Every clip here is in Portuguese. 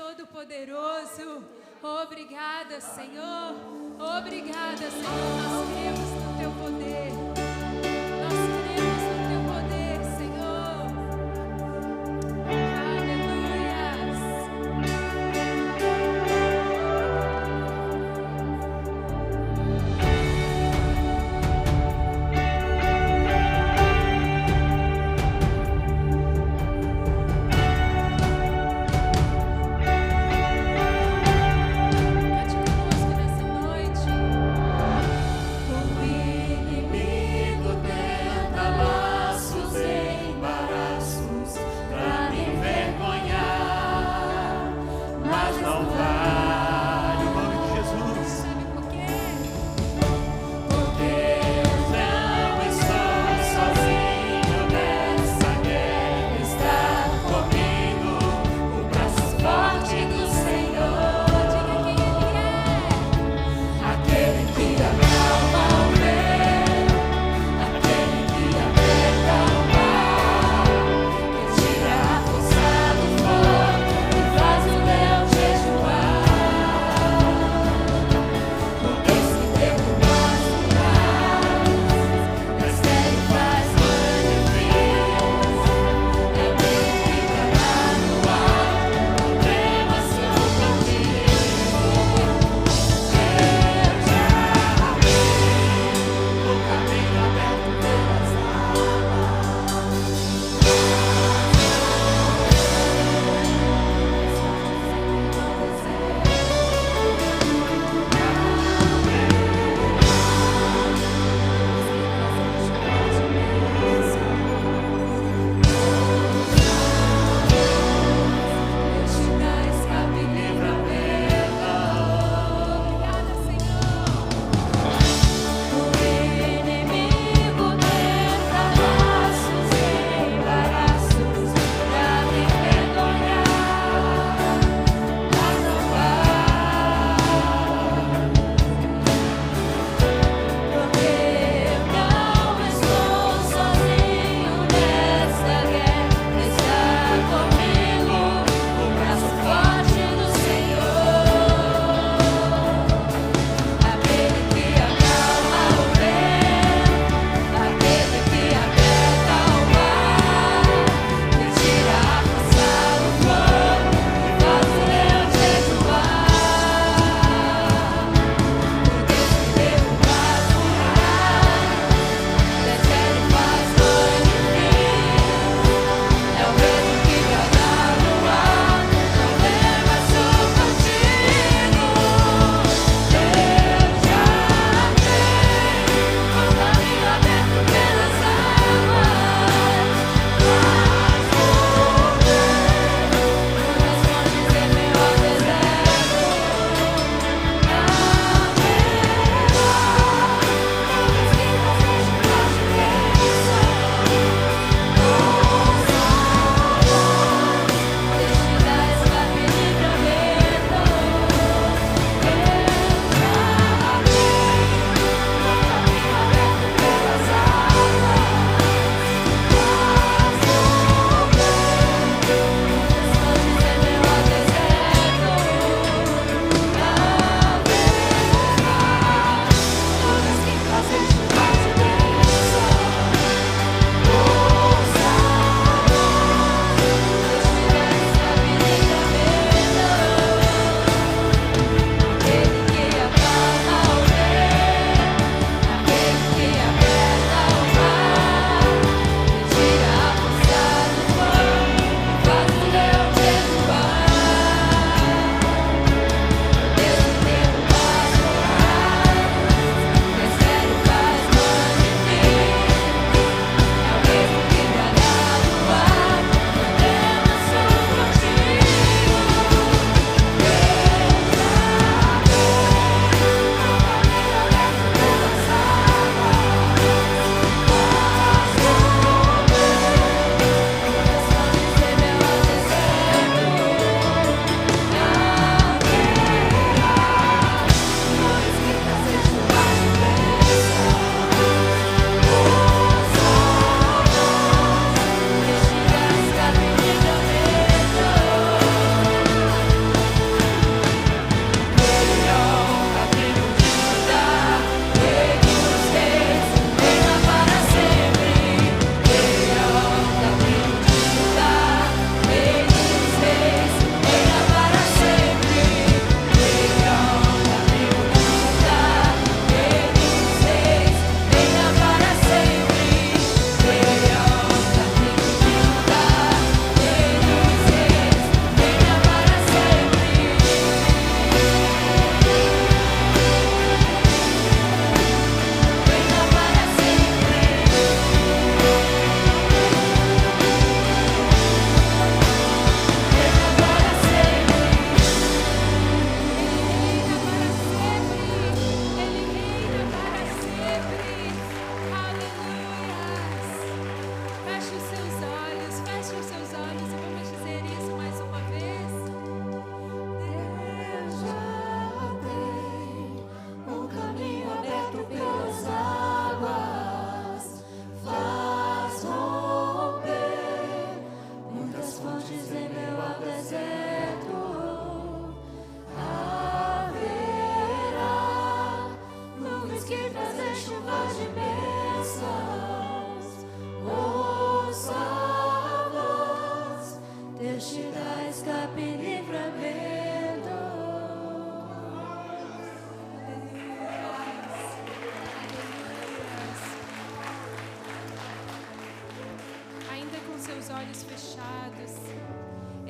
Todo-Poderoso. Obrigada, Senhor. Obrigada, Senhor. Nós cremos no Teu poder. Nós cremos no Teu poder, Senhor. Aleluias. Cante conosco nessa noite. O inimigo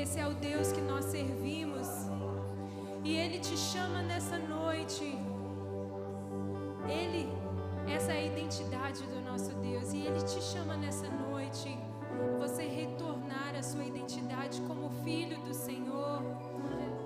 Esse é o Deus que nós servimos. E Ele te chama nessa noite. Essa é a identidade do nosso Deus. E Ele te chama nessa noite a você retornar à sua identidade como filho do Senhor,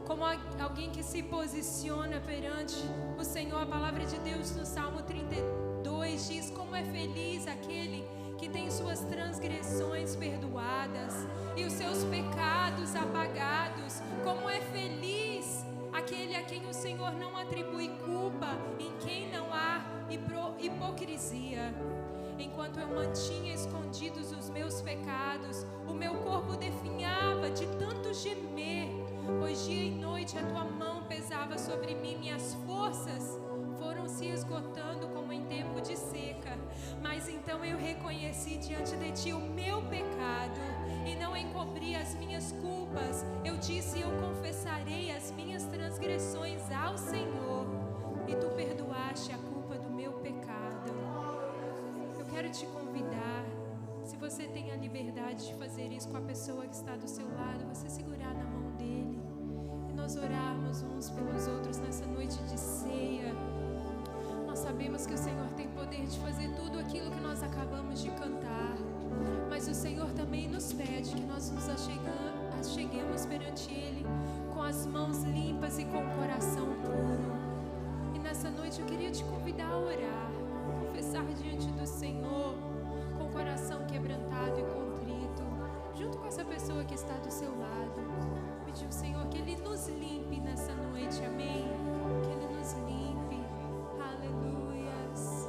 como alguém que se posiciona perante o Senhor. A palavra de Deus no Salmo 32 diz: como é feliz aquele que tem suas transgressões perdoadas e os seus pecados apagados. Como é feliz aquele a quem o Senhor não atribui culpa, em quem não há hipocrisia. Enquanto eu mantinha escondidos os meus pecados, o meu corpo definhava de tanto gemer, pois dia e noite a tua mão pesava sobre mim. Minhas forças foram se esgotando como em tempo de seca. Mas então eu reconheci diante de ti o meu pecado e não encobri as minhas culpas. Eu disse: eu confessarei as minhas transgressões ao Senhor, e tu perdoaste a culpa do meu pecado. Eu quero te convidar, se você tem a liberdade de fazer isso com a pessoa que está do seu lado, você segurar na mão dele e nós orarmos uns pelos outros nessa noite de ceia. Nós sabemos que o Senhor tem poder de fazer tudo aquilo que nós acabamos de cantar, mas o Senhor também nos pede que nós nos acheguemos perante Ele com as mãos limpas e com o coração puro. E nessa noite eu queria te convidar a orar, confessar diante do Senhor com o coração quebrantado e contrito, junto com essa pessoa que está do seu lado. Pedir ao Senhor que Ele nos limpe nessa noite, amém? Que Ele nos limpe. Aleluias.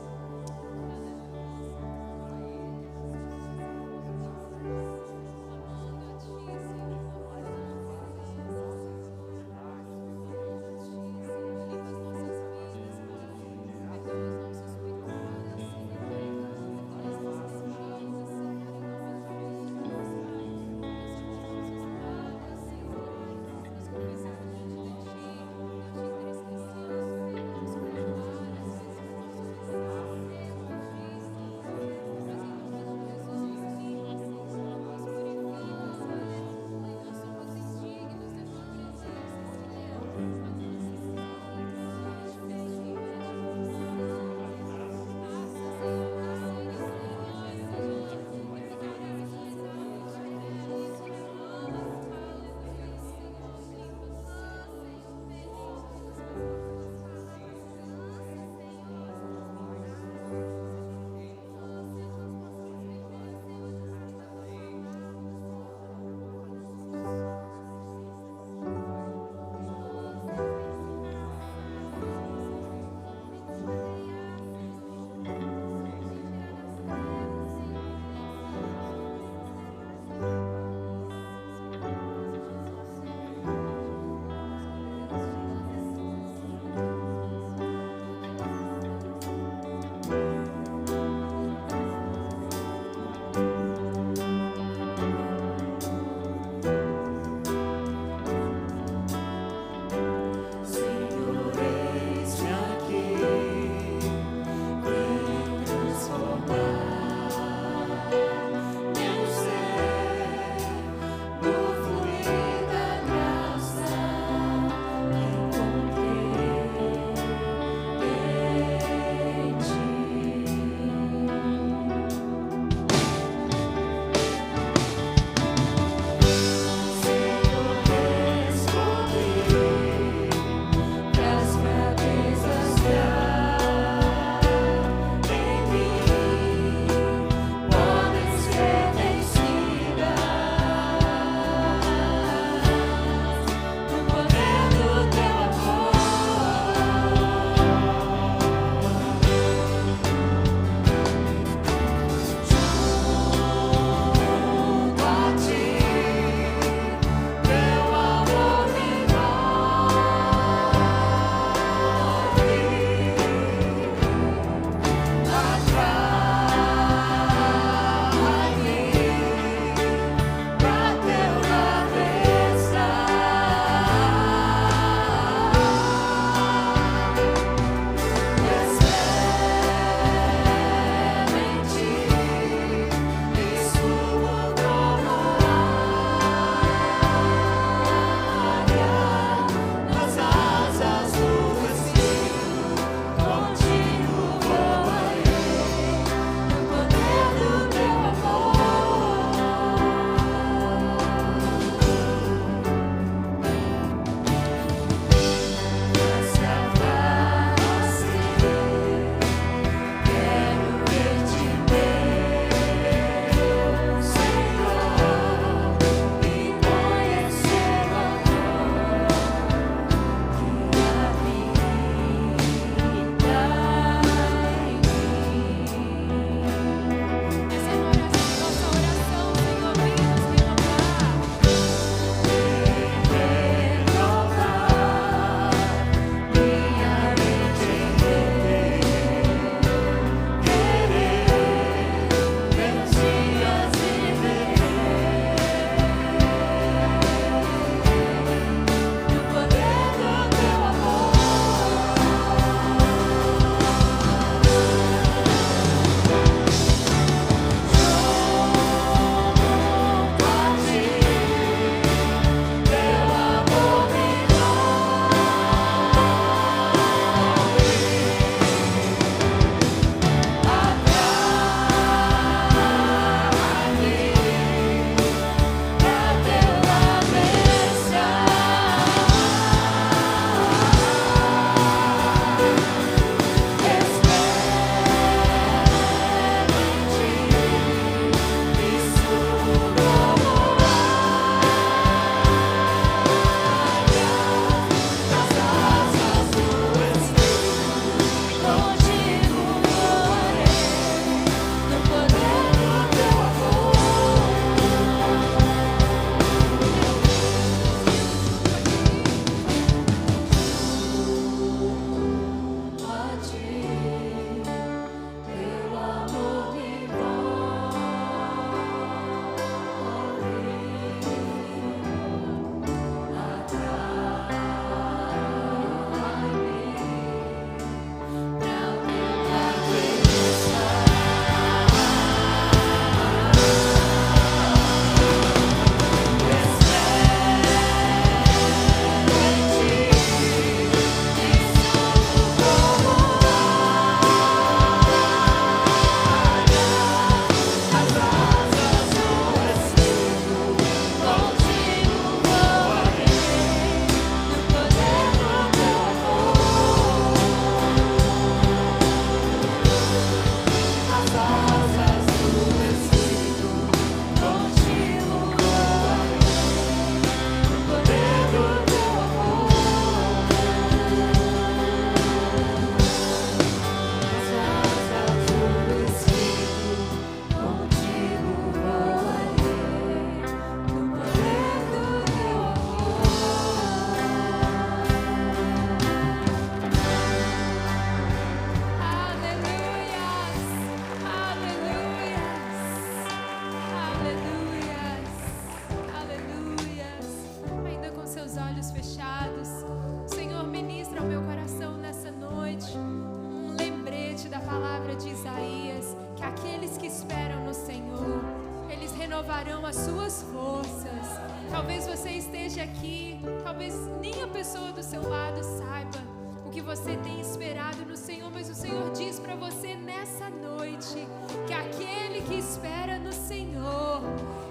talvez nem a pessoa do seu lado saiba o que você tem esperado no Senhor, mas o Senhor diz para você nessa noite que aquele que espera no Senhor,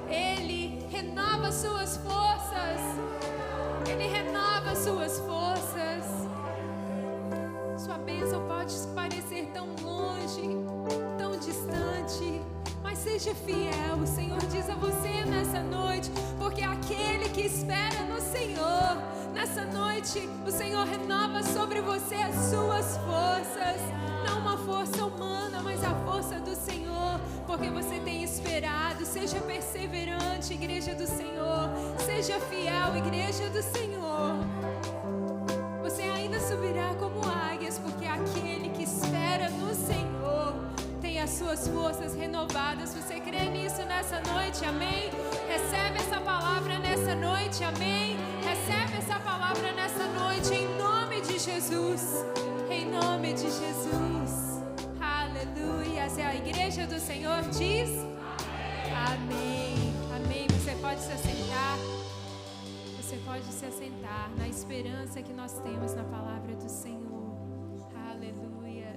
Ele renova suas forças. Ele renova suas forças. Sua bênção pode parecer tão longe, tão distante, mas seja fiel. O Senhor diz a você nessa noite, porque aquele que espera no Senhor, nessa noite o Senhor renova sobre você as suas forças. Não uma força humana, mas a força do Senhor, porque você tem esperado. Seja perseverante, igreja do Senhor. Seja fiel, igreja do Senhor. Você ainda subirá como águias, porque aquele que espera no Senhor tem as suas forças renovadas. Você crê nisso nessa noite? Amém? Recebe essa palavra nessa noite? Amém? Recebe essa palavra nessa noite em nome de Jesus. Em nome de Jesus. Aleluia. Se a igreja do Senhor diz amém. Amém. Você pode se assentar. Você pode se assentar na esperança que nós temos na palavra do Senhor. Aleluia.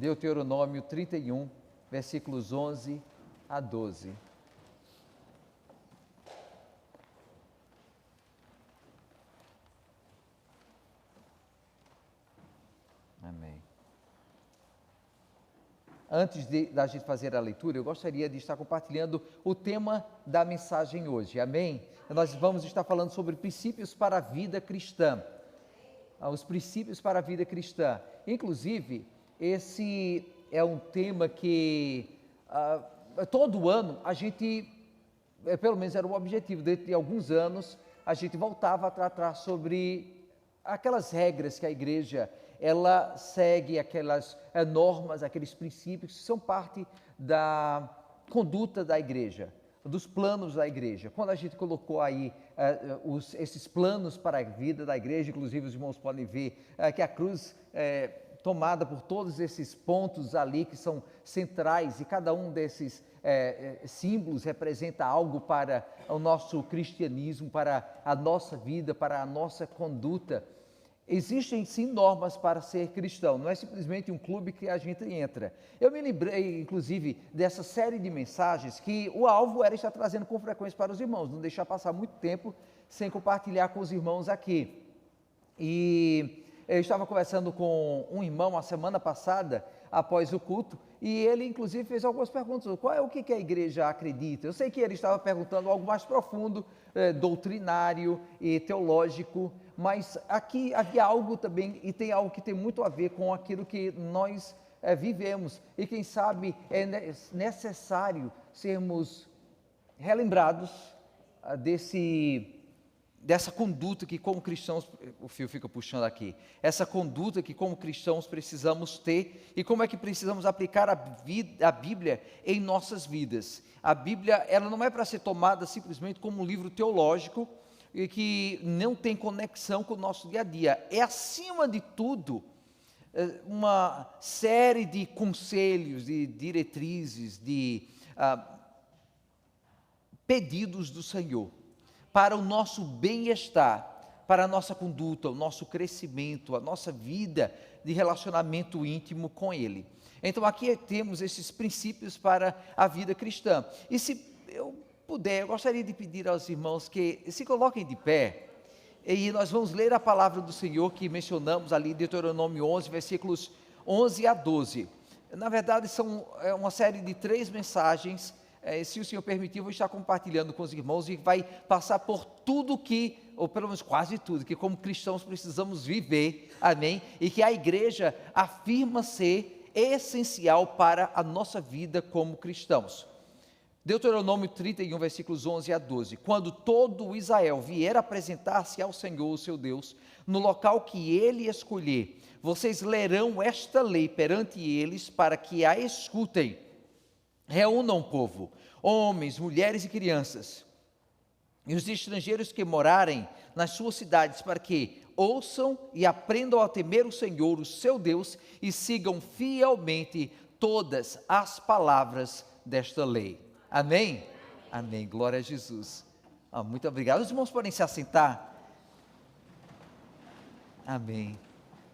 Deuteronômio 31, versículos 11 a 12. Amém. Antes da gente fazer a leitura, eu gostaria de estar compartilhando o tema da mensagem hoje, amém? Nós vamos estar falando sobre princípios para a vida cristã, os princípios para a vida cristã. Inclusive, esse é um tema que todo ano a gente, pelo menos era o objetivo, dentro de alguns anos, a gente voltava a tratar sobre aquelas regras que a igreja ela segue, aquelas normas, aqueles princípios que são parte da conduta da igreja, dos planos da igreja. Quando a gente colocou aí esses planos para a vida da igreja, inclusive os irmãos podem ver que a cruz tomada por todos esses pontos ali que são centrais, e cada um desses símbolos representa algo para o nosso cristianismo, para a nossa vida, para a nossa conduta. Existem sim normas para ser cristão, não é simplesmente um clube que a gente entra. Eu me lembrei, inclusive, dessa série de mensagens que o alvo era estar trazendo com frequência para os irmãos, não deixar passar muito tempo sem compartilhar com os irmãos aqui. E eu estava conversando com um irmão a semana passada, após o culto, e ele inclusive fez algumas perguntas. Qual é o que a igreja acredita? Eu sei que ele estava perguntando algo mais profundo, doutrinário e teológico, mas aqui havia algo também, e tem algo que tem muito a ver com aquilo que nós vivemos, e quem sabe é necessário sermos relembrados dessa conduta que como cristãos, o fio fica puxando aqui, essa conduta que como cristãos precisamos ter, e como é que precisamos aplicar a Bíblia em nossas vidas. A Bíblia, ela não é para ser tomada simplesmente como um livro teológico, e que não tem conexão com o nosso dia a dia. É, acima de tudo, uma série de conselhos, de diretrizes, de pedidos do Senhor, para o nosso bem-estar, para a nossa conduta, o nosso crescimento, a nossa vida de relacionamento íntimo com Ele. Então aqui temos esses princípios para a vida cristã. E se eu puder, eu gostaria de pedir aos irmãos que se coloquem de pé, e nós vamos ler a palavra do Senhor que mencionamos ali, Deuteronômio 11, versículos 11 a 12. Na verdade, são uma série de 3 mensagens. Se o Senhor permitir, eu vou estar compartilhando com os irmãos, e vai passar por tudo que, ou pelo menos quase tudo, que como cristãos precisamos viver, amém? E que a igreja afirma ser essencial para a nossa vida como cristãos. Deuteronômio 31, versículos 11 a 12. Quando todo Israel vier apresentar-se ao Senhor, o seu Deus, no local que ele escolher, vocês lerão esta lei perante eles para que a escutem. Reúnam o povo, homens, mulheres e crianças, e os estrangeiros que morarem nas suas cidades, para que ouçam e aprendam a temer o Senhor, o seu Deus, e sigam fielmente todas as palavras desta lei. Amém? Amém, glória a Jesus. Muito obrigado. Os irmãos podem se assentar. Amém.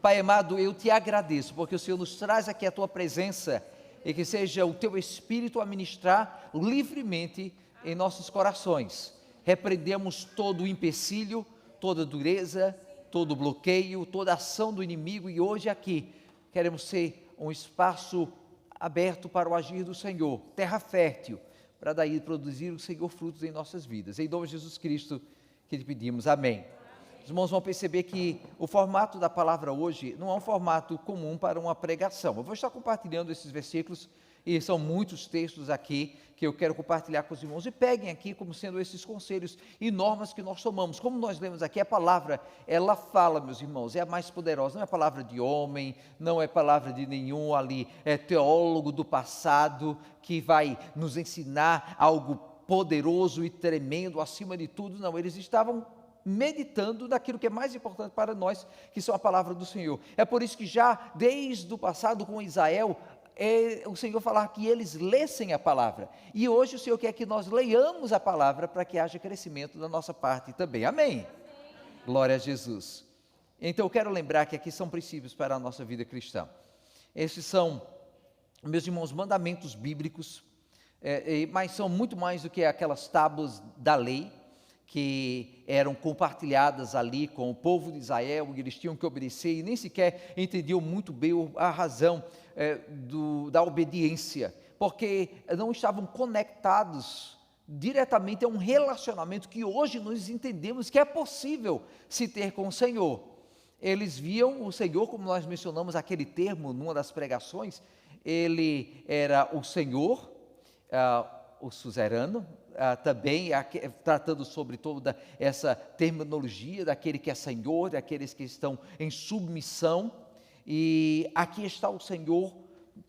Pai amado, eu te agradeço, porque o Senhor nos traz aqui a tua presença, e que seja o teu Espírito a ministrar livremente em nossos corações. Repreendemos todo o empecilho, toda dureza, todo bloqueio, toda ação do inimigo, e hoje aqui queremos ser um espaço aberto para o agir do Senhor, terra fértil, para daí produzir o Senhor frutos em nossas vidas. Em nome de Jesus Cristo que te pedimos, amém. Os irmãos vão perceber que o formato da palavra hoje não é um formato comum para uma pregação. Eu vou estar compartilhando esses versículos, e são muitos textos aqui que eu quero compartilhar com os irmãos, e peguem aqui como sendo esses conselhos e normas que nós tomamos. Como nós lemos aqui, a palavra, ela fala, meus irmãos, é a mais poderosa, não é palavra de homem, não é palavra de nenhum ali teólogo do passado, que vai nos ensinar algo poderoso e tremendo acima de tudo. Não, eles estavam meditando naquilo que é mais importante para nós, que são a palavra do Senhor. É por isso que já desde o passado com Israel, o Senhor falar que eles lessem a palavra, e hoje o Senhor quer que nós leiamos a palavra para que haja crescimento da nossa parte também, amém? Glória a Jesus. Então eu quero lembrar que aqui são princípios para a nossa vida cristã. Esses são meus irmãos, mandamentos bíblicos, mas são muito mais do que aquelas tábuas da lei, que eram compartilhadas ali com o povo de Israel, e eles tinham que obedecer, e nem sequer entendiam muito bem a razão da obediência, porque não estavam conectados diretamente a um relacionamento que hoje nós entendemos que é possível se ter com o Senhor. Eles viam o Senhor, como nós mencionamos aquele termo numa das pregações, ele era o Senhor, o suzerano, também tratando sobre toda essa terminologia daquele que é Senhor, daqueles que estão em submissão, e aqui está o Senhor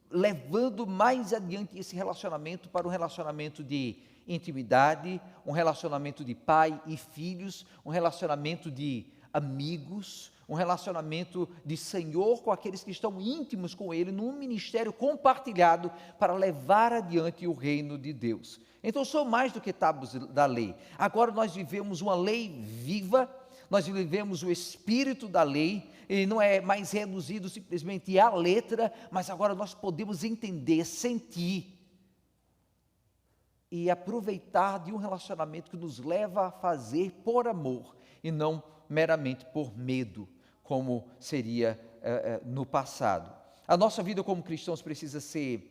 levando mais adiante esse relacionamento para um relacionamento de intimidade, um relacionamento de pai e filhos, um relacionamento de amigos, um relacionamento de Senhor com aqueles que estão íntimos com Ele, num ministério compartilhado para levar adiante o reino de Deus. Então são mais do que tábuas da lei. Agora nós vivemos uma lei viva, nós vivemos o espírito da lei, e não é mais reduzido simplesmente à letra, mas agora nós podemos entender, sentir e aproveitar de um relacionamento que nos leva a fazer por amor e não meramente por medo, como seria no passado. A nossa vida como cristãos precisa ser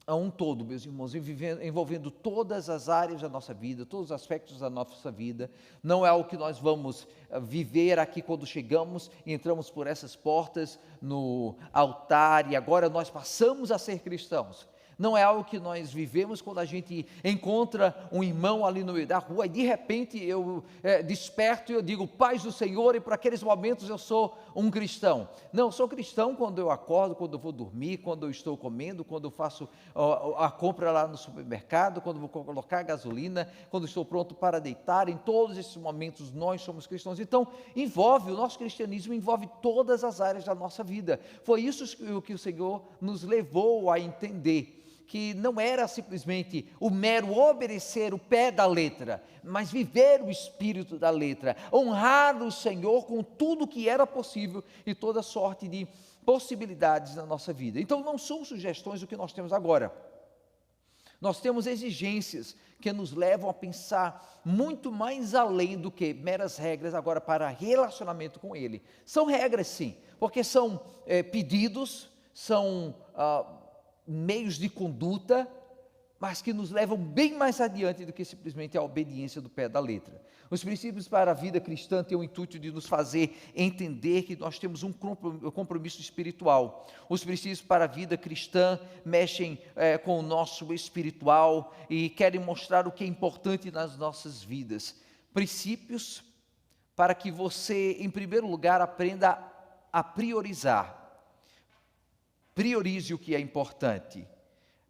a um todo, meus irmãos, envolvendo todas as áreas da nossa vida, todos os aspectos da nossa vida. Não é algo que nós vamos viver aqui quando chegamos e entramos por essas portas no altar e agora nós passamos a ser cristãos. Não é algo que nós vivemos quando a gente encontra um irmão ali no meio da rua e de repente eu desperto e eu digo paz do Senhor, e por aqueles momentos eu sou um cristão. Não, eu sou cristão quando eu acordo, quando eu vou dormir, quando eu estou comendo, quando eu faço a compra lá no supermercado, quando eu vou colocar gasolina, quando estou pronto para deitar. Em todos esses momentos nós somos cristãos. Então o nosso cristianismo envolve todas as áreas da nossa vida. Foi isso que o Senhor nos levou a entender, que não era simplesmente o mero obedecer o pé da letra, mas viver o espírito da letra, honrar o Senhor com tudo que era possível e toda sorte de possibilidades na nossa vida. Então não são sugestões do que nós temos agora. Nós temos exigências que nos levam a pensar muito mais além do que meras regras agora para relacionamento com Ele. São regras sim, porque são pedidos, são meios de conduta, mas que nos levam bem mais adiante do que simplesmente a obediência do pé da letra. Os princípios para a vida cristã têm o intuito de nos fazer entender que nós temos um compromisso espiritual. Os princípios para a vida cristã mexem com o nosso espiritual e querem mostrar o que é importante nas nossas vidas. Princípios para que você, em primeiro lugar, aprenda a priorizar. Priorize o que é importante,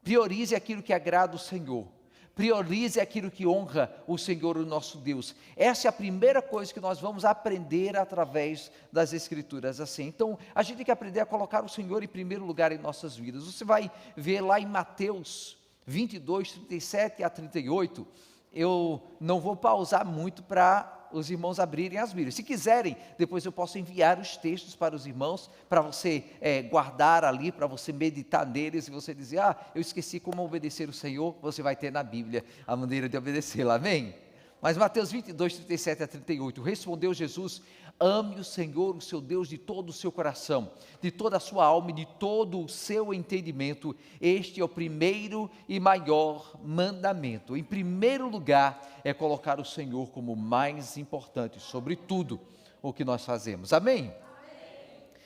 priorize aquilo que agrada o Senhor, priorize aquilo que honra o Senhor, o nosso Deus. Essa é a primeira coisa que nós vamos aprender através das Escrituras assim. Então, a gente tem que aprender a colocar o Senhor em primeiro lugar em nossas vidas. Você vai ver lá em Mateus 22, 37 a 38, eu não vou pausar muito para os irmãos abrirem as Bíblias. Se quiserem, depois eu posso enviar os textos para os irmãos, para você guardar ali, para você meditar neles, e você dizer, eu esqueci como obedecer o Senhor, você vai ter na Bíblia a maneira de obedecê-lo, amém? Mas Mateus 22, 37 a 38, respondeu Jesus, ame o Senhor, o seu Deus, de todo o seu coração, de toda a sua alma e de todo o seu entendimento. Este é o primeiro e maior mandamento. Em primeiro lugar, é colocar o Senhor como mais importante sobre tudo o que nós fazemos. Amém?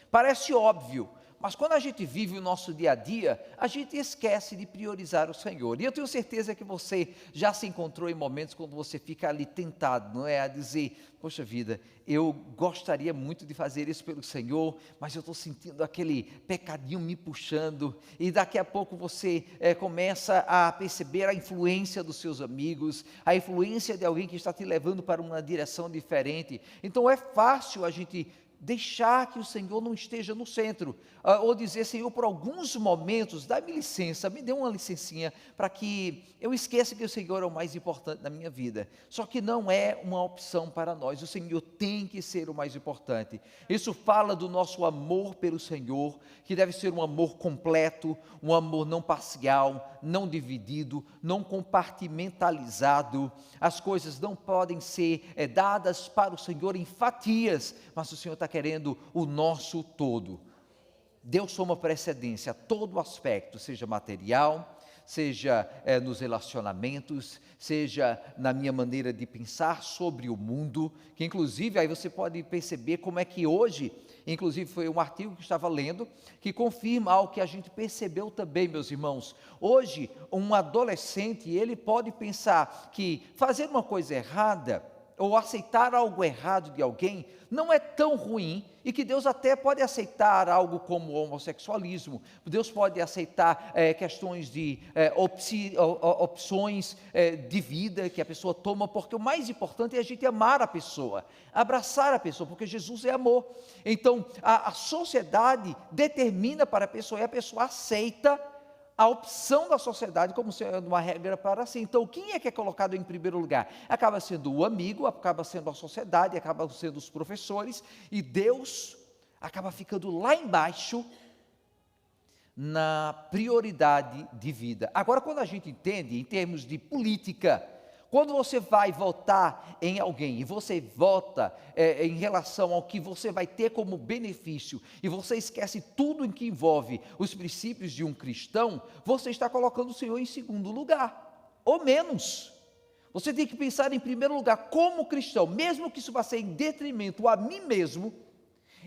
Parece óbvio, mas quando a gente vive o nosso dia a dia, a gente esquece de priorizar o Senhor. E eu tenho certeza que você já se encontrou em momentos quando você fica ali tentado, não é? A dizer, poxa vida, eu gostaria muito de fazer isso pelo Senhor, mas eu estou sentindo aquele pecadinho me puxando, e daqui a pouco você começa a perceber a influência dos seus amigos, a influência de alguém que está te levando para uma direção diferente. Então é fácil a gente deixar que o Senhor não esteja no centro, ou dizer: Senhor, por alguns momentos, dá-me licença, me dê uma licencinha, para que eu esqueça que o Senhor é o mais importante da minha vida. Só que não é uma opção para nós, o Senhor tem que ser o mais importante. Isso fala do nosso amor pelo Senhor, que deve ser um amor completo, um amor não parcial, não dividido, não compartimentalizado. As coisas não podem ser dadas para o Senhor em fatias, mas o Senhor está querendo o nosso todo. Deus toma precedência a todo aspecto, seja material, seja nos relacionamentos, seja na minha maneira de pensar sobre o mundo, que inclusive aí você pode perceber como é que hoje, inclusive foi um artigo que estava lendo, que confirma algo que a gente percebeu também, meus irmãos. Hoje, um adolescente, ele pode pensar que fazer uma coisa errada, ou aceitar algo errado de alguém, não é tão ruim, e que Deus até pode aceitar algo como o homossexualismo, Deus pode aceitar questões de opções de vida que a pessoa toma, porque o mais importante é a gente amar a pessoa, abraçar a pessoa, porque Jesus é amor. Então a sociedade determina para a pessoa, e a pessoa aceita a opção da sociedade como sendo uma regra para si. Então, quem é que é colocado em primeiro lugar? Acaba sendo o amigo, acaba sendo a sociedade, acaba sendo os professores, e Deus acaba ficando lá embaixo na prioridade de vida. Agora, quando a gente entende em termos de política, quando você vai votar em alguém, e você vota em relação ao que você vai ter como benefício, e você esquece tudo em que envolve os princípios de um cristão, você está colocando o Senhor em segundo lugar, ou menos. Você tem que pensar em primeiro lugar como cristão, mesmo que isso vá ser em detrimento a mim mesmo,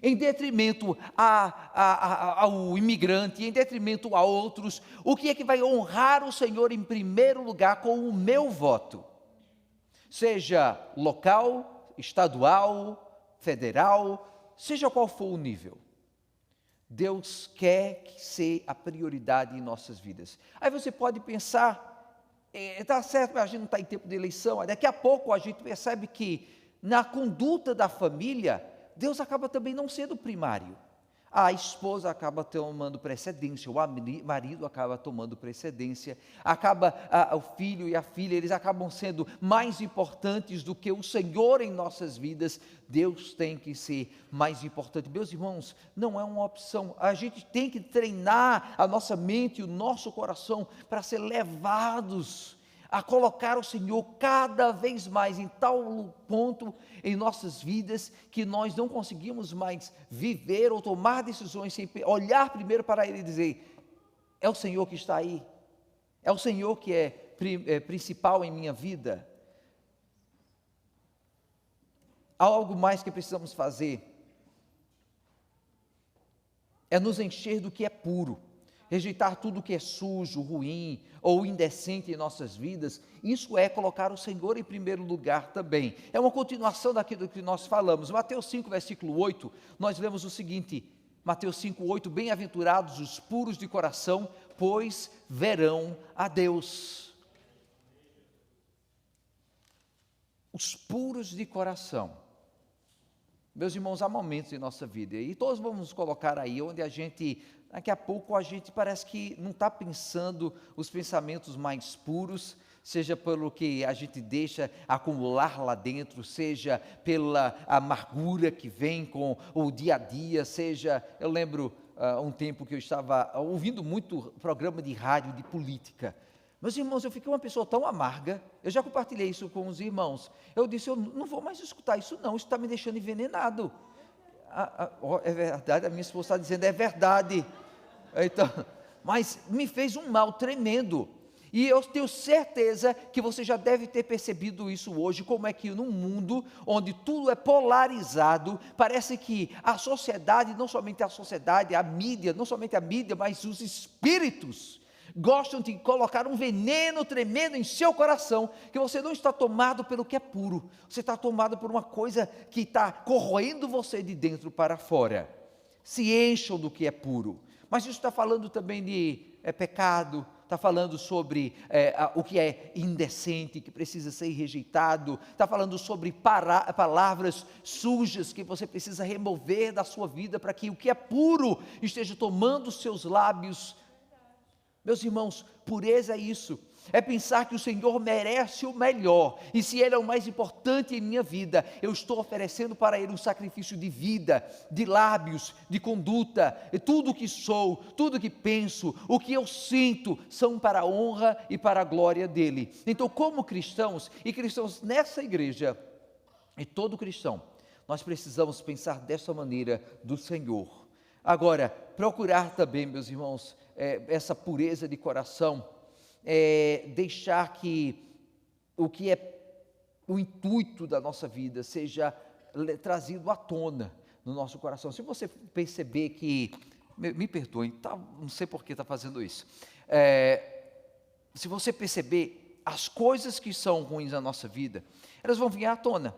em detrimento ao imigrante, em detrimento a outros. O que é que vai honrar o Senhor em primeiro lugar com o meu voto? Seja local, estadual, federal, seja qual for o nível, Deus quer que seja a prioridade em nossas vidas. Aí você pode pensar, está certo, mas a gente não está em tempo de eleição, daqui a pouco a gente percebe que na conduta da família, Deus acaba também não sendo primário. A esposa acaba tomando precedência, o marido acaba tomando precedência, o filho e a filha, eles acabam sendo mais importantes do que o Senhor em nossas vidas. Deus tem que ser mais importante. Meus irmãos, não é uma opção, a gente tem que treinar a nossa mente e o nosso coração para ser levados a colocar o Senhor cada vez mais em tal ponto em nossas vidas, que nós não conseguimos mais viver ou tomar decisões sem olhar primeiro para Ele e dizer: é o Senhor que está aí, é o Senhor que é principal em minha vida. Há algo mais que precisamos fazer, é nos encher do que é puro, rejeitar tudo que é sujo, ruim ou indecente em nossas vidas. Isso é colocar o Senhor em primeiro lugar também. É uma continuação daquilo que nós falamos. Mateus 5, versículo 8, nós lemos o seguinte, Mateus 5, 8, bem-aventurados os puros de coração, pois verão a Deus. Os puros de coração. Meus irmãos, há momentos em nossa vida, e todos vamos nos colocar aí, onde a gente, daqui a pouco a gente parece que não está pensando os pensamentos mais puros, seja pelo que a gente deixa acumular lá dentro, seja pela amargura que vem com o dia a dia, seja, eu lembro um tempo que eu estava ouvindo muito programa de rádio de política. Meus irmãos, eu fiquei uma pessoa tão amarga, eu já compartilhei isso com os irmãos, eu disse: eu não vou mais escutar isso não, isso está me deixando envenenado. É verdade, a minha esposa está dizendo: é verdade. Então, mas me fez um mal tremendo, e eu tenho certeza que você já deve ter percebido isso hoje, como é que num mundo onde tudo é polarizado, parece que a sociedade, não somente a sociedade, a mídia, não somente a mídia, mas os espíritos gostam de colocar um veneno tremendo em seu coração, que você não está tomado pelo que é puro, você está tomado por uma coisa que está corroendo você de dentro para fora. Se encham do que é puro. Mas isso está falando também de pecado, está falando sobre o que é indecente, que precisa ser rejeitado, está falando sobre palavras sujas que você precisa remover da sua vida, para que o que é puro esteja tomando os seus lábios. Meus irmãos, pureza é isso, é pensar que o Senhor merece o melhor, e se Ele é o mais importante em minha vida, eu estou oferecendo para Ele um sacrifício de vida, de lábios, de conduta, e tudo o que sou, tudo o que penso, o que eu sinto, são para a honra e para a glória dEle. Então, como cristãos, e cristãos nessa igreja, e todo cristão, nós precisamos pensar dessa maneira do Senhor. Agora, procurar também, meus irmãos, essa pureza de coração, deixar que o que é o intuito da nossa vida seja trazido à tona no nosso coração. Se você perceber que, me perdoem, não sei por que está fazendo isso, se você perceber as coisas que são ruins na nossa vida, elas vão vir à tona.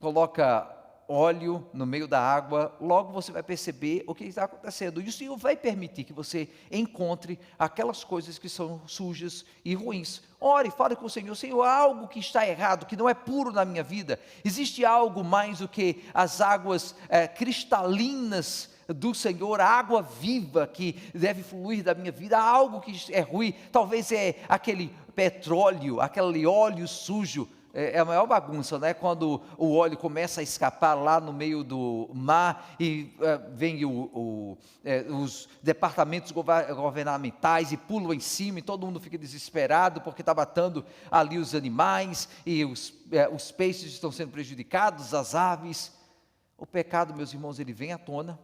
Coloca óleo no meio da água, logo você vai perceber o que está acontecendo, e o Senhor vai permitir que você encontre aquelas coisas que são sujas e ruins. Ore, fale com o Senhor: Senhor, há algo que está errado, que não é puro na minha vida, existe algo mais do que as águas cristalinas do Senhor, a água viva que deve fluir da minha vida, há algo que é ruim, talvez é aquele petróleo, aquele óleo sujo. É a maior bagunça, né? Quando o óleo começa a escapar lá no meio do mar e vem os departamentos governamentais e pulam em cima e todo mundo fica desesperado porque está matando ali os animais e os peixes estão sendo prejudicados, as aves. O pecado, meus irmãos, ele vem à tona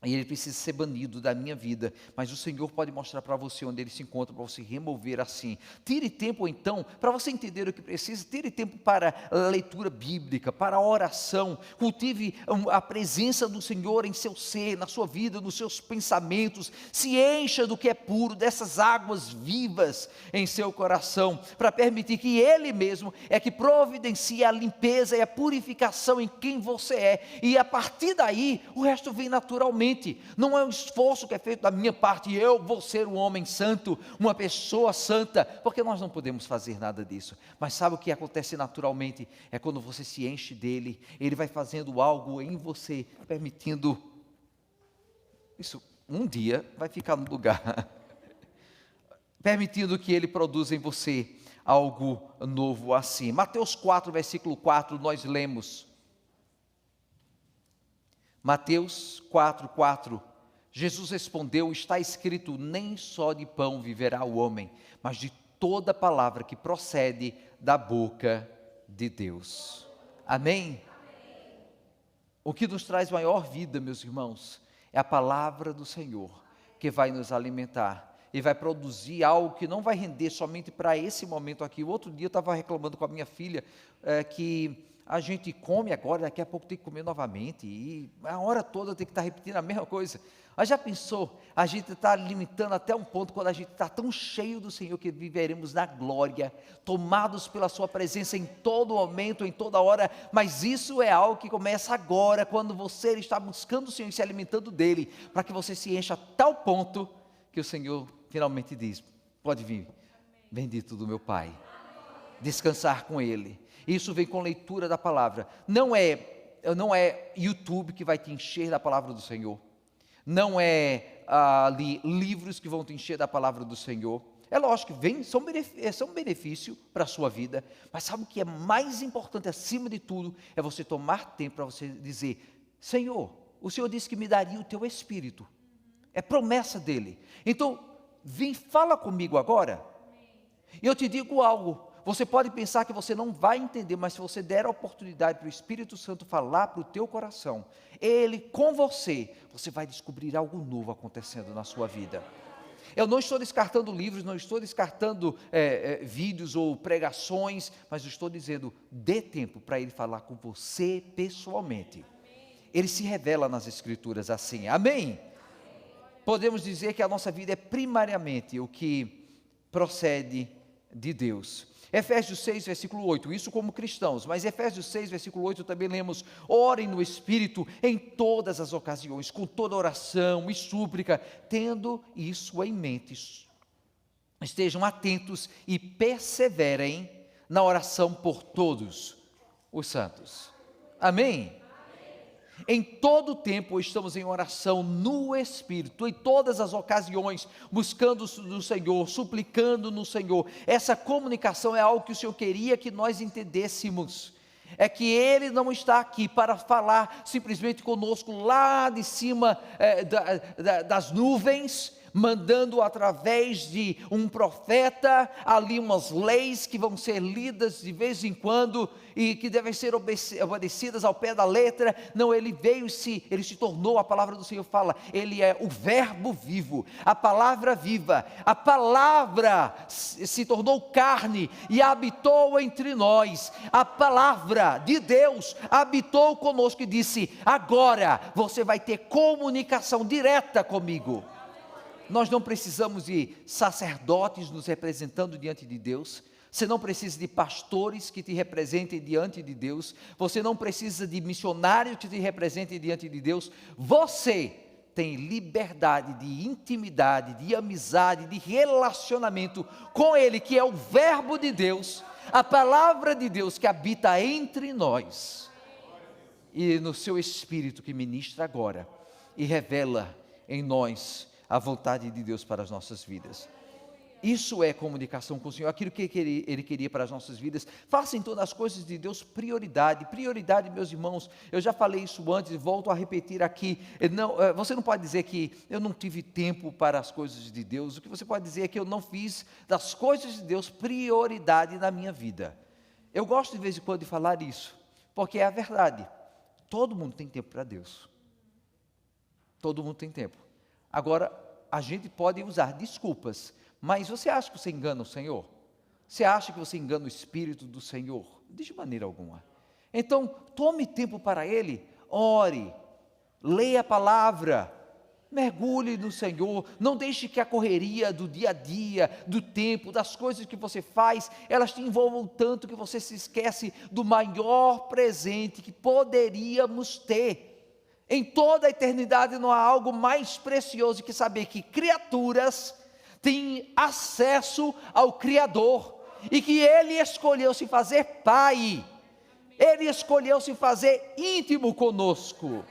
e ele precisa ser banido da minha vida, mas o Senhor pode mostrar para você onde ele se encontra, para você remover assim. Tire tempo então, para você entender o que precisa, tire tempo para a leitura bíblica, para a oração, cultive a presença do Senhor em seu ser, na sua vida, nos seus pensamentos, se encha do que é puro, dessas águas vivas em seu coração, para permitir que Ele mesmo é que providencie a limpeza e a purificação em quem você é, e a partir daí, o resto vem naturalmente. Não é um esforço que é feito da minha parte, eu vou ser um homem santo, uma pessoa santa, porque nós não podemos fazer nada disso. Mas sabe o que acontece naturalmente? É quando você se enche dele, ele vai fazendo algo em você, permitindo, isso um dia vai ficar no lugar, permitindo que ele produza em você algo novo assim. Mateus 4, versículo 4, nós lemos, Mateus 4:4, Jesus respondeu: está escrito, nem só de pão viverá o homem, mas de toda palavra que procede da boca de Deus. Amém? O que nos traz maior vida, meus irmãos, é a palavra do Senhor, que vai nos alimentar e vai produzir algo que não vai render somente para esse momento aqui. O outro dia eu estava reclamando com a minha filha que a gente come agora, daqui a pouco tem que comer novamente, e a hora toda tem que estar repetindo a mesma coisa. Mas já pensou, a gente está limitando até um ponto, quando a gente está tão cheio do Senhor, que viveremos na glória, tomados pela sua presença em todo momento, em toda hora. Mas isso é algo que começa agora, quando você está buscando o Senhor e se alimentando dEle, para que você se encha a tal ponto, que o Senhor finalmente diz: pode vir, bendito do meu Pai, descansar com Ele. Isso vem com leitura da palavra. Não é YouTube que vai te encher da palavra do Senhor. Não é livros que vão te encher da palavra do Senhor. É lógico que são benefício para a sua vida, mas sabe o que é mais importante acima de tudo? É você tomar tempo para você dizer: Senhor, o Senhor disse que me daria o teu Espírito. É promessa dEle. Então, vem, fala comigo agora. E eu te digo algo. Você pode pensar que você não vai entender, mas se você der a oportunidade para o Espírito Santo falar para o teu coração, Ele com você, você vai descobrir algo novo acontecendo na sua vida. Eu não estou descartando livros, não estou descartando vídeos ou pregações, mas eu estou dizendo, dê tempo para Ele falar com você pessoalmente. Ele se revela nas Escrituras assim, amém? Podemos dizer que a nossa vida é primariamente o que procede de Deus. Efésios 6, versículo 8, isso como cristãos, mas Efésios 6, versículo 8 também lemos: orem no Espírito em todas as ocasiões, com toda oração e súplica, tendo isso em mente. Estejam atentos e perseverem na oração por todos os santos. Amém? Em todo tempo estamos em oração no Espírito, em todas as ocasiões, buscando no Senhor, suplicando no Senhor. Essa comunicação é algo que o Senhor queria que nós entendêssemos. É que Ele não está aqui para falar simplesmente conosco lá de cima das nuvens, mandando através de um profeta ali umas leis que vão ser lidas de vez em quando e que devem ser obedecidas ao pé da letra. Não, ele veio, ele se tornou, a palavra do Senhor fala, ele é o verbo vivo, a palavra viva, a palavra se tornou carne e habitou entre nós. A palavra de Deus habitou conosco e disse: agora você vai ter comunicação direta comigo. Nós não precisamos de sacerdotes nos representando diante de Deus. Você não precisa de pastores que te representem diante de Deus. Você não precisa de missionários que te representem diante de Deus. Você tem liberdade de intimidade, de amizade, de relacionamento com Ele, que é o verbo de Deus, a palavra de Deus que habita entre nós. E no seu Espírito que ministra agora e revela em nós a vontade de Deus para as nossas vidas. Isso é comunicação com o Senhor, aquilo que Ele queria para as nossas vidas. Faça em todas as coisas de Deus prioridade, meus irmãos. Eu já falei isso antes e volto a repetir aqui. Você não pode dizer que eu não tive tempo para as coisas de Deus. O que você pode dizer é que eu não fiz das coisas de Deus prioridade na minha vida. Eu gosto de vez em quando de falar isso, porque é a verdade. Todo mundo tem tempo para Deus. Todo mundo tem tempo. Agora, a gente pode usar desculpas, mas você acha que você engana o Senhor? Você acha que você engana o Espírito do Senhor? De maneira alguma. Então, tome tempo para Ele, ore, leia a palavra, mergulhe no Senhor, não deixe que a correria do dia a dia, do tempo, das coisas que você faz, elas te envolvam tanto que você se esquece do maior presente que poderíamos ter. Em toda a eternidade não há algo mais precioso que saber que criaturas têm acesso ao Criador e que Ele escolheu se fazer Pai, Ele escolheu se fazer íntimo conosco.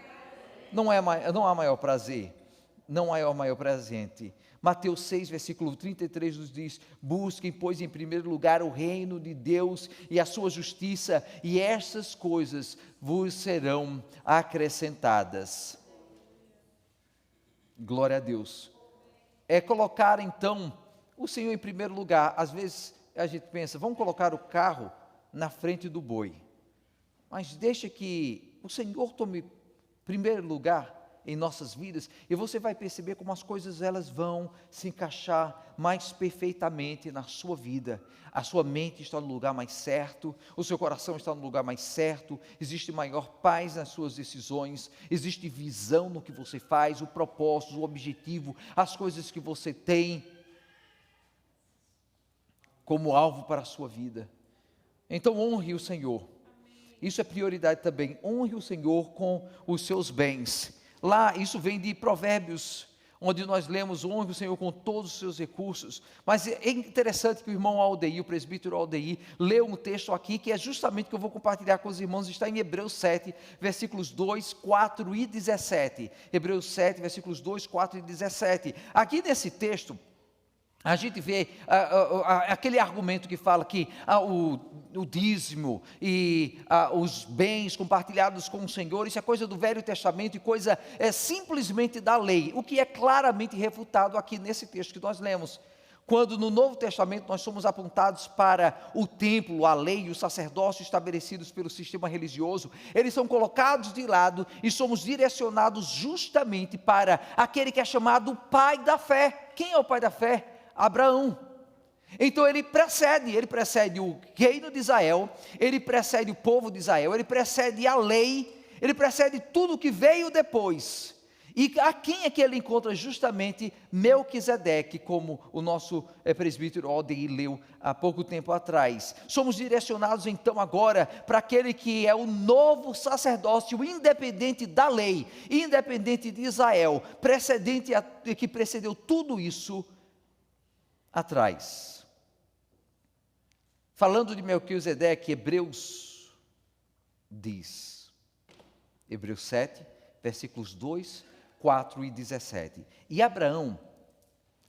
Não há maior prazer, não há maior presente. Mateus 6, versículo 33 nos diz: busquem, pois, em primeiro lugar o reino de Deus e a sua justiça, e estas coisas vos serão acrescentadas. Glória a Deus. É colocar então o Senhor em primeiro lugar. Às vezes a gente pensa, vamos colocar o carro na frente do boi, mas deixa que o Senhor tome primeiro lugar em nossas vidas, e você vai perceber como as coisas elas vão se encaixar mais perfeitamente na sua vida. A sua mente está no lugar mais certo, o seu coração está no lugar mais certo, existe maior paz nas suas decisões, existe visão no que você faz, o propósito, o objetivo, as coisas que você tem como alvo para a sua vida. Então honre o Senhor. Isso é prioridade também. Honre o Senhor com os seus bens. Lá, isso vem de Provérbios, onde nós lemos: honre o Senhor com todos os seus recursos. Mas é interessante que o irmão Aldeir, o presbítero Aldeir, leu um texto aqui que é justamente o que eu vou compartilhar com os irmãos. Está em Hebreus 7, versículos 2, 4 e 17. Hebreus 7, versículos 2, 4 e 17. Aqui nesse texto, a gente vê aquele argumento que fala que o dízimo e os bens compartilhados com o Senhor, isso é coisa do Velho Testamento e coisa simplesmente da lei, o que é claramente refutado aqui nesse texto que nós lemos. Quando no Novo Testamento nós somos apontados para o templo, a lei e o sacerdócio estabelecidos pelo sistema religioso, eles são colocados de lado e somos direcionados justamente para aquele que é chamado pai da fé. Quem é o pai da fé? Abraão. Então ele precede o reino de Israel, ele precede o povo de Israel, ele precede a lei, ele precede tudo que veio depois. E a quem é que ele encontra? Justamente Melquisedeque, como o nosso presbítero Aldeir leu há pouco tempo atrás. Somos direcionados então agora para aquele que é o novo sacerdócio, independente da lei, independente de Israel, que precedeu tudo isso atrás. Falando de Melquisedeque, Hebreus diz, Hebreus 7, versículos 2, 4 e 17. E Abraão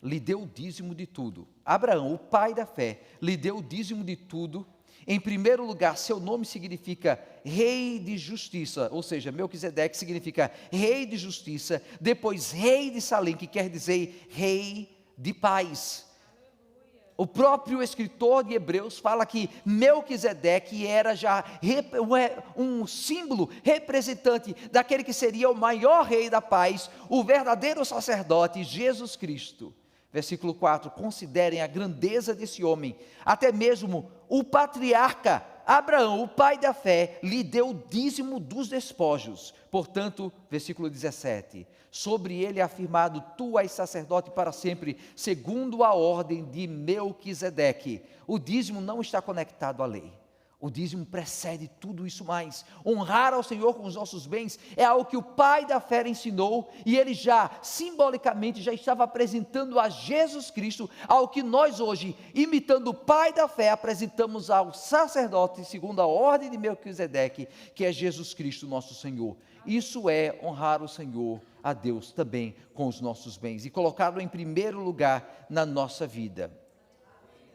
lhe deu o dízimo de tudo. Abraão, o pai da fé, lhe deu o dízimo de tudo. Em primeiro lugar, seu nome significa rei de justiça, ou seja, Melquisedeque significa rei de justiça. Depois, rei de Salém, que quer dizer rei de paz. O próprio escritor de Hebreus fala que Melquisedeque era já um símbolo representante daquele que seria o maior rei da paz, o verdadeiro sacerdote, Jesus Cristo. Versículo 4, considerem a grandeza desse homem, até mesmo o patriarca Abraão, o pai da fé, lhe deu o dízimo dos despojos. Portanto, versículo 17, sobre ele é afirmado, tu és sacerdote para sempre, segundo a ordem de Melquisedeque. O dízimo não está conectado à lei. O dízimo precede tudo isso mais. Honrar ao Senhor com os nossos bens é algo que o pai da fé ensinou, e ele já, simbolicamente, já estava apresentando a Jesus Cristo, ao que nós hoje, imitando o pai da fé, apresentamos ao sacerdote, segundo a ordem de Melquisedeque, que é Jesus Cristo, nosso Senhor. Isso é honrar o Senhor, a Deus também, com os nossos bens, e colocá-lo em primeiro lugar na nossa vida.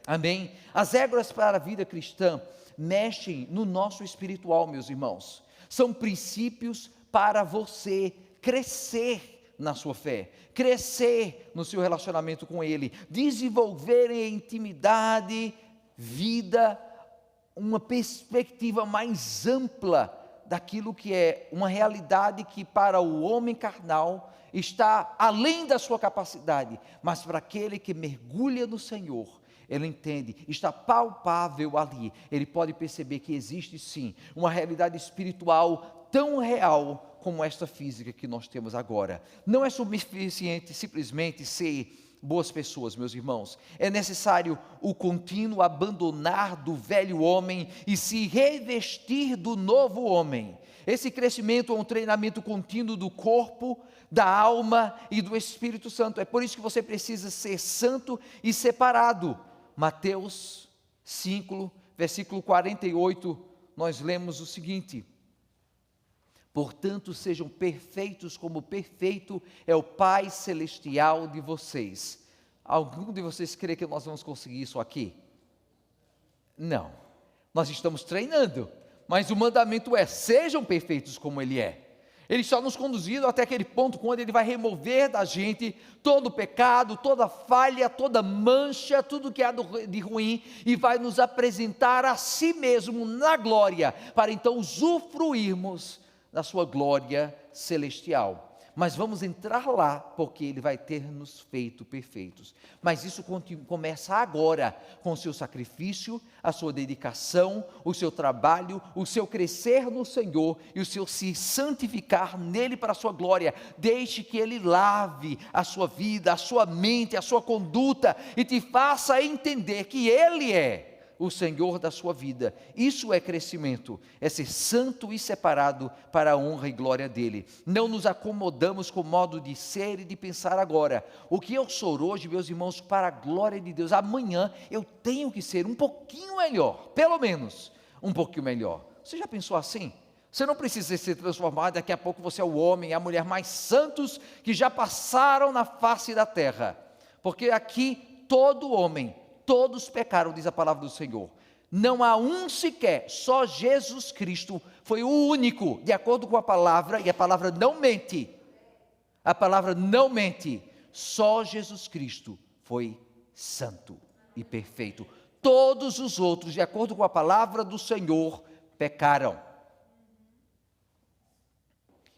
Amém? As regras para a vida cristã mexem no nosso espiritual, meus irmãos. São princípios para você crescer na sua fé, crescer no seu relacionamento com Ele, desenvolver em intimidade, vida, uma perspectiva mais ampla daquilo que é uma realidade que para o homem carnal está além da sua capacidade, mas para aquele que mergulha no Senhor, ele entende, está palpável ali, ele pode perceber que existe sim, uma realidade espiritual tão real como esta física que nós temos agora. Não é suficiente simplesmente ser boas pessoas, meus irmãos, é necessário o contínuo abandonar do velho homem e se revestir do novo homem. Esse crescimento é um treinamento contínuo do corpo, da alma e do Espírito Santo. É por isso que você precisa ser santo e separado. Mateus 5, versículo 48, nós lemos o seguinte: portanto sejam perfeitos como perfeito é o Pai Celestial de vocês. Algum de vocês crê que nós vamos conseguir isso aqui? Não, nós estamos treinando, mas o mandamento é, sejam perfeitos como Ele é. Ele está nos conduzindo até aquele ponto quando Ele vai remover da gente todo o pecado, toda falha, toda mancha, tudo que há de ruim, e vai nos apresentar a si mesmo na glória, para então usufruirmos da sua glória celestial. Mas vamos entrar lá, porque Ele vai ter nos feito perfeitos. Mas isso começa agora, com o seu sacrifício, a sua dedicação, o seu trabalho, o seu crescer no Senhor e o seu se santificar nele para a sua glória. Deixe que Ele lave a sua vida, a sua mente, a sua conduta e te faça entender que Ele é o Senhor da sua vida. Isso é crescimento, é ser santo e separado para a honra e glória dEle. Não nos acomodamos com o modo de ser e de pensar agora. O que eu sou hoje, meus irmãos, para a glória de Deus, amanhã eu tenho que ser um pouquinho melhor, pelo menos um pouquinho melhor. Você já pensou assim? Você não precisa ser transformado, daqui a pouco você é o homem e a mulher mais santos que já passaram na face da terra, porque aqui todo homem, todos pecaram, diz a palavra do Senhor. Não há um sequer, só Jesus Cristo foi o único, de acordo com a palavra, e a palavra não mente. A palavra não mente. Só Jesus Cristo foi santo e perfeito. Todos os outros, de acordo com a palavra do Senhor, pecaram.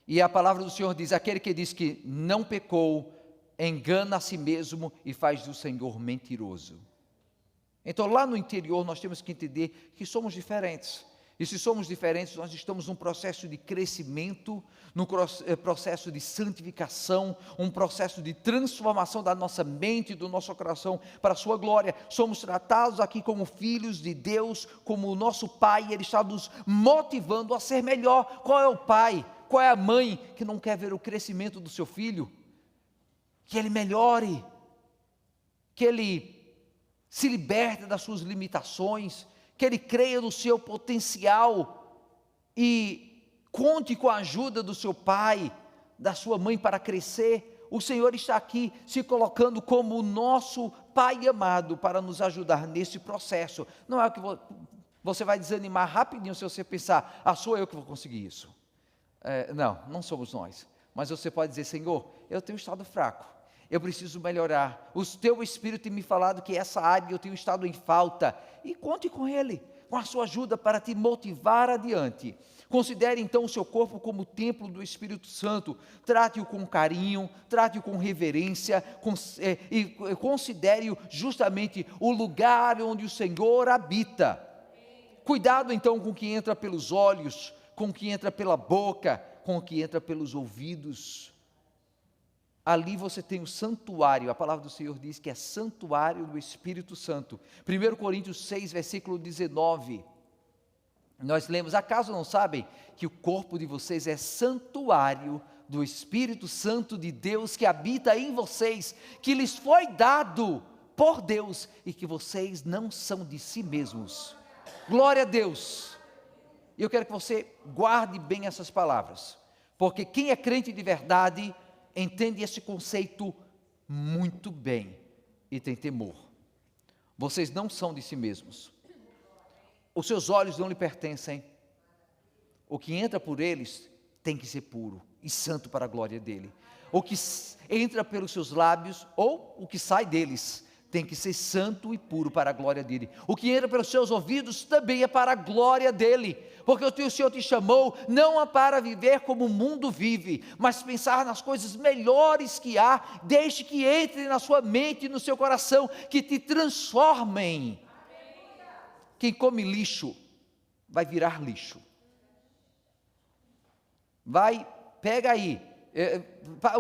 E a palavra do Senhor diz: aquele que diz que não pecou, engana a si mesmo e faz do Senhor mentiroso. Então lá no interior nós temos que entender que somos diferentes, E se somos diferentes, nós estamos num processo de crescimento, num processo de santificação, um processo de transformação da nossa mente e do nosso coração para a sua glória. Somos tratados aqui como filhos de Deus, como o nosso Pai, Ele está nos motivando a ser melhor. Qual é o pai, qual é a mãe que não quer ver o crescimento do seu filho? Que ele melhore, que ele se liberte das suas limitações, que ele creia no seu potencial e conte com a ajuda do seu pai, da sua mãe para crescer. O Senhor está aqui se colocando como o nosso Pai amado para nos ajudar nesse processo. Não é o que você vai desanimar rapidinho se você pensar, sou eu que vou conseguir isso. Não somos nós. Mas você pode dizer, Senhor, eu tenho estado fraco. Eu preciso melhorar. O teu Espírito tem me falado que essa área eu tenho estado em falta. E conte com Ele, com a sua ajuda para te motivar adiante. Considere então o seu corpo como templo do Espírito Santo. Trate-o com carinho, trate-o com reverência, e considere-o justamente o lugar onde o Senhor habita. Cuidado então com o que entra pelos olhos, com o que entra pela boca, com o que entra pelos ouvidos. Ali você tem o santuário, a palavra do Senhor diz que é santuário do Espírito Santo. 1 Coríntios 6, versículo 19, nós lemos, acaso não sabem que o corpo de vocês é santuário do Espírito Santo de Deus que habita em vocês, que lhes foi dado por Deus e que vocês não são de si mesmos. Glória a Deus! E eu quero que você guarde bem essas palavras, porque quem é crente de verdade entende esse conceito muito bem e tem temor. Vocês não são de si mesmos. Os seus olhos não lhe pertencem. O que entra por eles tem que ser puro e santo para a glória dele. O que entra pelos seus lábios ou o que sai deles tem que ser santo e puro para a glória dele. O que entra pelos seus ouvidos também é para a glória dele, porque o Senhor te chamou não para viver como o mundo vive, mas pensar nas coisas melhores que há, deixe que entre na sua mente e no seu coração, que te transformem. Quem come lixo, vai virar lixo. Pega aí,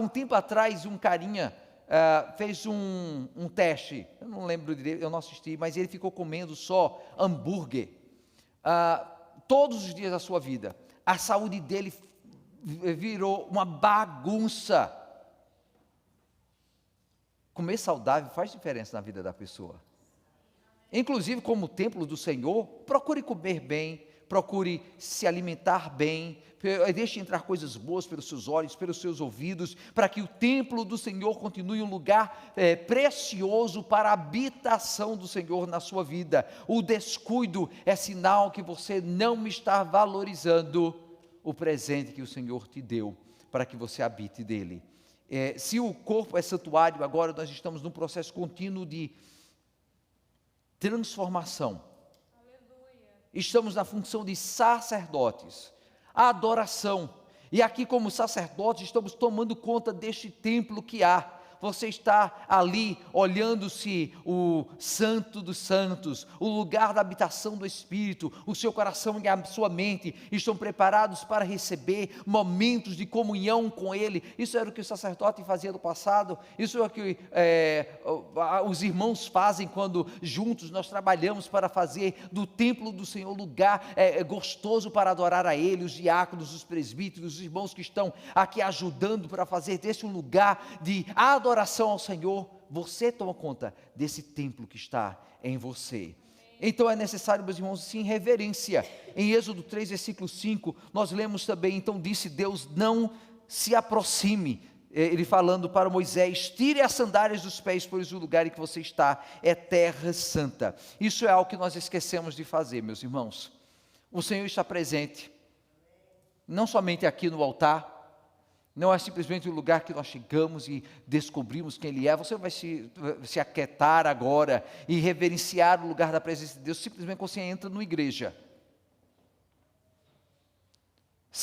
um tempo atrás um carinha fez um teste, eu não lembro direito, eu não assisti, mas ele ficou comendo só hambúrguer, todos os dias da sua vida. A saúde dele virou uma bagunça. Comer saudável faz diferença na vida da pessoa. Inclusive, como templo do Senhor, procure comer bem, procure se alimentar bem, deixe entrar coisas boas pelos seus olhos, pelos seus ouvidos, para que o templo do Senhor continue um lugar precioso para a habitação do Senhor na sua vida. O descuido é sinal que você não está valorizando o presente que o Senhor te deu, para que você habite dele. Se o corpo é santuário, agora nós estamos num processo contínuo de transformação. Estamos na função de sacerdotes, a adoração, e aqui como sacerdotes estamos tomando conta deste templo que há. Você está ali olhando-se o Santo dos Santos, o lugar da habitação do Espírito. O seu coração e a sua mente estão preparados para receber momentos de comunhão com Ele. Isso era o que o sacerdote fazia no passado, isso é o que os irmãos fazem quando juntos nós trabalhamos para fazer do templo do Senhor lugar gostoso para adorar a Ele. Os diáconos, os presbíteros, os irmãos que estão aqui ajudando para fazer desse um lugar de adoração ao Senhor. Você toma conta desse templo que está em você. Então é necessário, meus irmãos, sim, reverência. Em Êxodo 3, versículo 5, nós lemos também, então disse Deus, não se aproxime, ele falando para Moisés, tire as sandálias dos pés, pois o lugar em que você está é terra santa. Isso é algo que nós esquecemos de fazer, meus irmãos. O Senhor está presente, não somente aqui no altar, não é simplesmente o lugar que nós chegamos e descobrimos quem Ele é. Você vai se aquietar agora e reverenciar o lugar da presença de Deus simplesmente quando você entra numa igreja.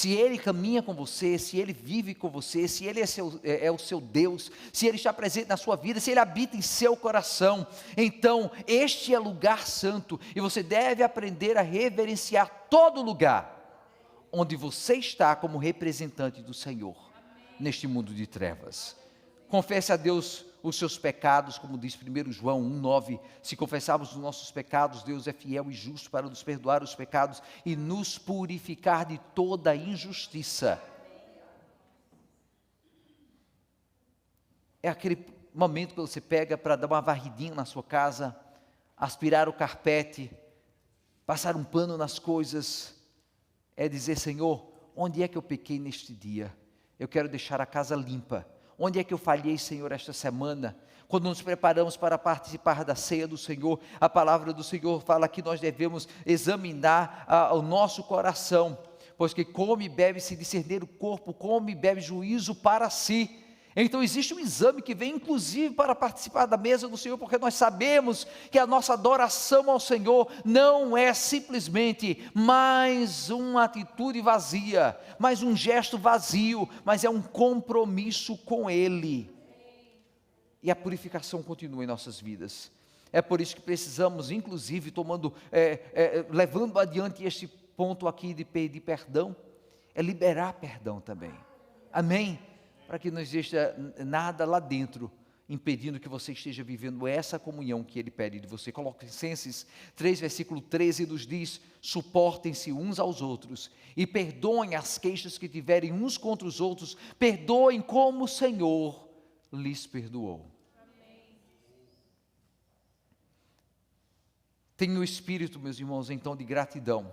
se Ele caminha com você, se Ele vive com você, se Ele é o seu Deus, se Ele está presente na sua vida, se Ele habita em seu coração, então este é lugar santo, e você deve aprender a reverenciar todo lugar onde você está como representante do Senhor, neste mundo de trevas. Confesse a Deus os seus pecados, como diz 1 João 1,9, se confessarmos os nossos pecados, Deus é fiel e justo para nos perdoar os pecados e nos purificar de toda injustiça. É aquele momento que você pega para dar uma varridinha na sua casa, aspirar o carpete, passar um pano nas coisas, é dizer: Senhor, onde é que eu pequei neste dia? Eu quero deixar a casa limpa. Onde é que eu falhei, Senhor, esta semana? Quando nos preparamos para participar da ceia do Senhor, a palavra do Senhor fala que nós devemos examinar o nosso coração, pois que come e bebe se discernir o corpo, come e bebe juízo para si. Então existe um exame que vem inclusive para participar da mesa do Senhor, porque nós sabemos que a nossa adoração ao Senhor não é simplesmente mais uma atitude vazia, mais um gesto vazio, mas é um compromisso com Ele. E a purificação continua em nossas vidas. É por isso que precisamos, inclusive, levando adiante este ponto aqui de pedir perdão, é liberar perdão também. Amém? Para que não exista nada lá dentro impedindo que você esteja vivendo essa comunhão que Ele pede de você. Colossenses 3, versículo 13 nos diz: suportem-se uns aos outros e perdoem as queixas que tiverem uns contra os outros, perdoem como o Senhor lhes perdoou. Amém. Tenha o espírito, meus irmãos, então, de gratidão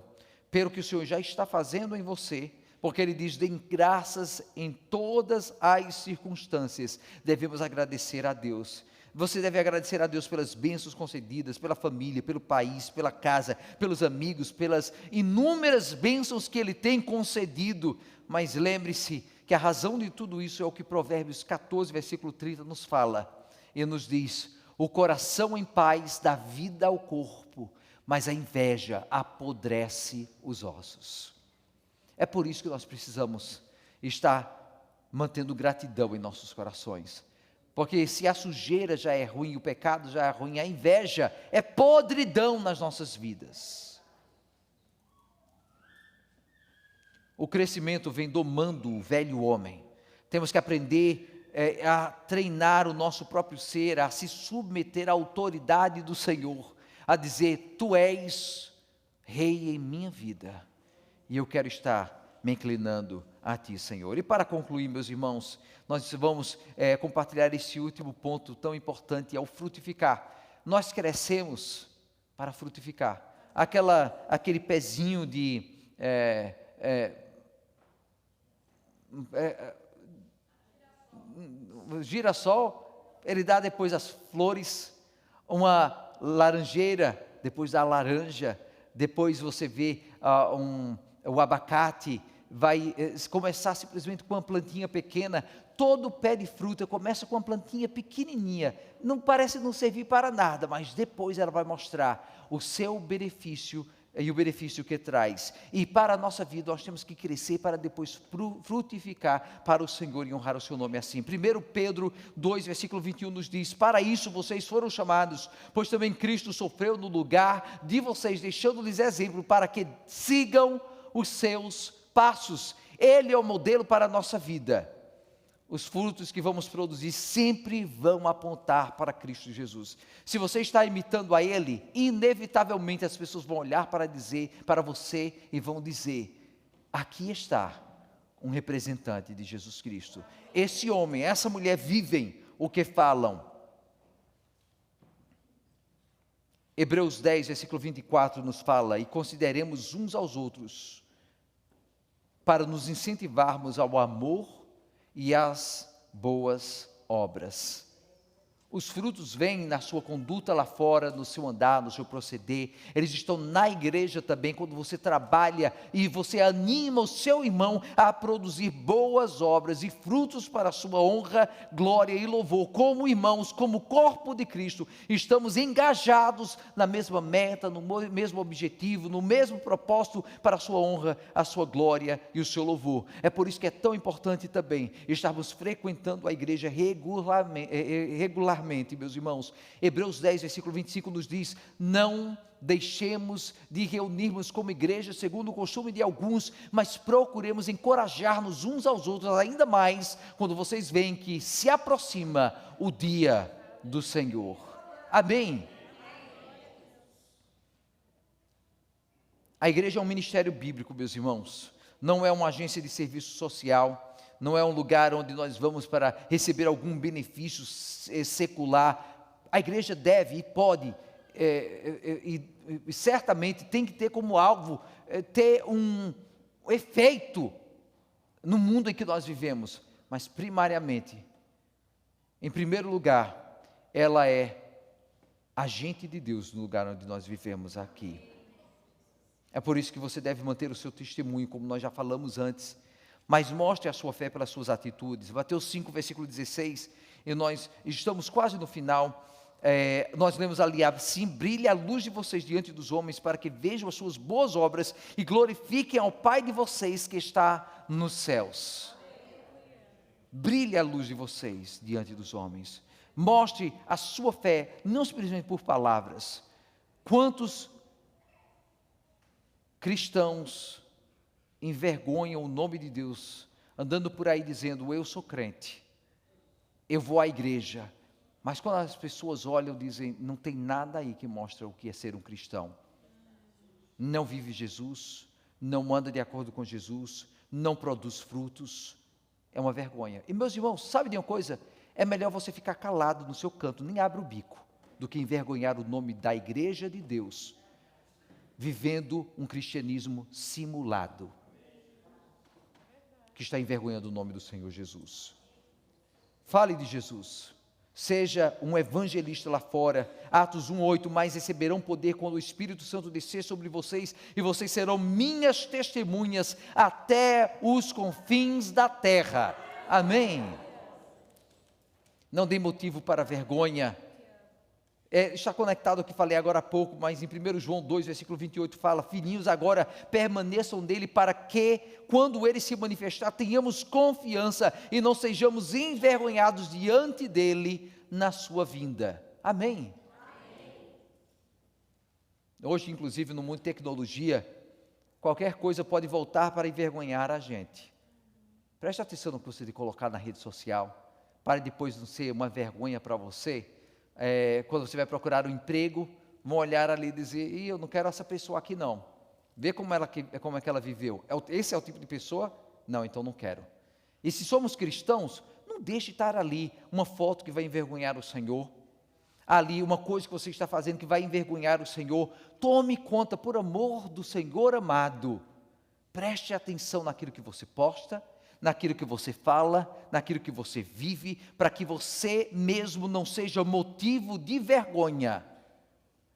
pelo que o Senhor já está fazendo em você, porque Ele diz: deem graças em todas as circunstâncias. Devemos agradecer a Deus. Você deve agradecer a Deus pelas bênçãos concedidas, pela família, pelo país, pela casa, pelos amigos, pelas inúmeras bênçãos que Ele tem concedido. Mas lembre-se que a razão de tudo isso é o que Provérbios 14, versículo 30 nos fala. E nos diz: o coração em paz dá vida ao corpo, mas a inveja apodrece os ossos. É por isso que nós precisamos estar mantendo gratidão em nossos corações. Porque se a sujeira já é ruim, o pecado já é ruim, a inveja é podridão nas nossas vidas. O crescimento vem domando o velho homem. Temos que aprender a treinar o nosso próprio ser, a se submeter à autoridade do Senhor, a dizer: tu és rei em minha vida. E eu quero estar me inclinando a Ti, Senhor. E para concluir, meus irmãos, nós vamos compartilhar esse último ponto tão importante, é o frutificar. Nós crescemos para frutificar. Aquele pezinho de girassol, ele dá depois as flores, uma laranjeira, depois dá a laranja, depois você vê o abacate, vai começar simplesmente com uma plantinha pequena. Todo pé de fruta começa com uma plantinha pequenininha, não parece não servir para nada, mas depois ela vai mostrar o seu benefício e o benefício que traz. E para a nossa vida nós temos que crescer para depois frutificar para o Senhor e honrar o seu nome assim. 1 Pedro 2, versículo 21 nos diz: para isso vocês foram chamados, pois também Cristo sofreu no lugar de vocês, deixando-lhes exemplo para que sigam os seus passos. Ele é o modelo para a nossa vida. Os frutos que vamos produzir sempre vão apontar para Cristo Jesus. Se você está imitando a Ele, inevitavelmente as pessoas vão olhar para você e vão dizer: aqui está um representante de Jesus Cristo. Esse homem, essa mulher vivem o que falam. Hebreus 10, versículo 24 nos fala: e consideremos uns aos outros para nos incentivarmos ao amor e às boas obras. Os frutos vêm na sua conduta lá fora, no seu andar, no seu proceder. Eles estão na igreja também, quando você trabalha e você anima o seu irmão a produzir boas obras e frutos para a sua honra, glória e louvor. Como irmãos, como corpo de Cristo, estamos engajados na mesma meta, no mesmo objetivo, no mesmo propósito para a sua honra, a sua glória e o seu louvor. É por isso que é tão importante também estarmos frequentando a igreja regularmente, meus irmãos. Hebreus 10, versículo 25 nos diz: não deixemos de reunirmos como igreja segundo o costume de alguns, mas procuremos encorajar-nos uns aos outros, ainda mais quando vocês veem que se aproxima o dia do Senhor. Amém? A igreja é um ministério bíblico, meus irmãos. Não é uma agência de serviço social, não é um lugar onde nós vamos para receber algum benefício secular. A igreja deve e pode, e certamente tem que ter como alvo, ter um efeito no mundo em que nós vivemos, mas primariamente, em primeiro lugar, ela é agente de Deus no lugar onde nós vivemos aqui. É por isso que você deve manter o seu testemunho, como nós já falamos antes, mas mostre a sua fé pelas suas atitudes. Mateus 5, versículo 16, e nós estamos quase no final. Nós lemos ali: assim brilhe a luz de vocês diante dos homens, para que vejam as suas boas obras e glorifiquem ao Pai de vocês que está nos céus. Brilhe a luz de vocês diante dos homens. Mostre a sua fé, não simplesmente por palavras. Quantos cristãos envergonham o nome de Deus, andando por aí dizendo: eu sou crente, eu vou à igreja, mas quando as pessoas olham, dizem: não tem nada aí que mostra o que é ser um cristão. Não vive Jesus, não anda de acordo com Jesus, não produz frutos. É uma vergonha. E meus irmãos, sabe de uma coisa? É melhor você ficar calado no seu canto, nem abra o bico, do que envergonhar o nome da igreja de Deus, vivendo um cristianismo simulado, que está envergonhando o nome do Senhor Jesus. Fale de Jesus, seja um evangelista lá fora. Atos 1:8, mas receberão poder quando o Espírito Santo descer sobre vocês, e vocês serão minhas testemunhas até os confins da terra. Amém? Não dê motivo para vergonha. Está conectado ao que falei agora há pouco, mas em 1 João 2, versículo 28 fala: filhinhos, agora permaneçam nele, para que, quando ele se manifestar, tenhamos confiança e não sejamos envergonhados diante dele na sua vinda. Amém? Hoje, inclusive, no mundo de tecnologia, qualquer coisa pode voltar para envergonhar a gente. Preste atenção no que você tem que colocar na rede social, para depois não ser uma vergonha para você. Quando você vai procurar um emprego, vão olhar ali e dizer: eu não quero essa pessoa aqui não. Vê como é que ela viveu. Esse é o tipo de pessoa? Não, então não quero. E se somos cristãos, não deixe estar ali uma foto que vai envergonhar o Senhor, ali uma coisa que você está fazendo que vai envergonhar o Senhor. Tome conta, por amor do Senhor amado. Preste atenção naquilo que você posta, naquilo que você fala, naquilo que você vive, para que você mesmo não seja motivo de vergonha,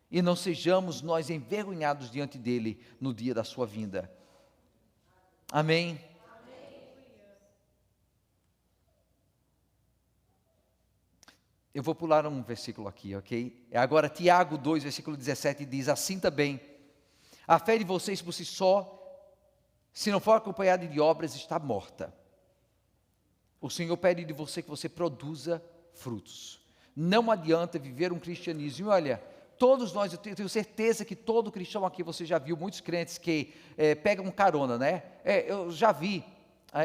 e não sejamos nós envergonhados diante dele no dia da sua vinda. Amém? Eu vou pular um versículo aqui, ok? Agora Tiago 2, versículo 17 diz: assim também, a fé de vocês por si só, se não for acompanhada de obras, está morta. O Senhor pede de você que você produza frutos. Não adianta viver um cristianismo. E olha, todos nós, eu tenho certeza que todo cristão aqui, você já viu muitos crentes que pegam carona, né? Eu já vi,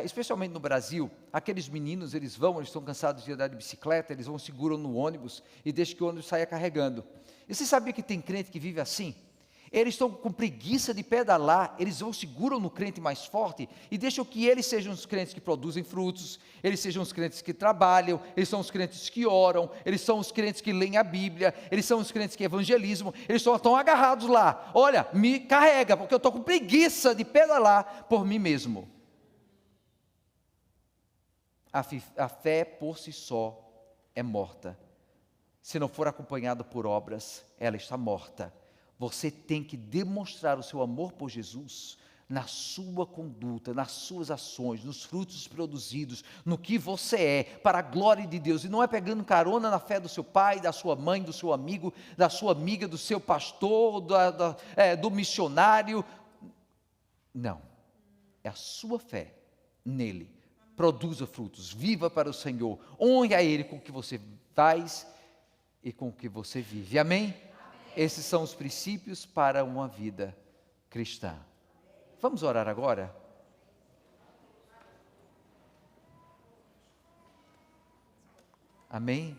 especialmente no Brasil, aqueles meninos, eles estão cansados de andar de bicicleta, eles vão, seguram no ônibus e deixam que o ônibus saia carregando. E você sabia que tem crente que vive assim? Eles estão com preguiça de pedalar, eles vão, seguram no crente mais forte e deixam que eles sejam os crentes que produzem frutos, eles sejam os crentes que trabalham, eles são os crentes que oram, eles são os crentes que leem a Bíblia, eles são os crentes que evangelizam, eles só estão agarrados lá. Olha, me carrega, porque eu estou com preguiça de pedalar por mim mesmo. A fé por si só é morta. se não for acompanhada por obras, ela está morta. Você tem que demonstrar o seu amor por Jesus na sua conduta, nas suas ações, nos frutos produzidos, no que você é, para a glória de Deus. E não é pegando carona na fé do seu pai, da sua mãe, do seu amigo, da sua amiga, do seu pastor, do missionário. Não, é a sua fé nele. Produza frutos, viva para o Senhor, honre a Ele com o que você faz e com o que você vive. Amém? Esses são os princípios para uma vida cristã. Vamos orar agora? Amém?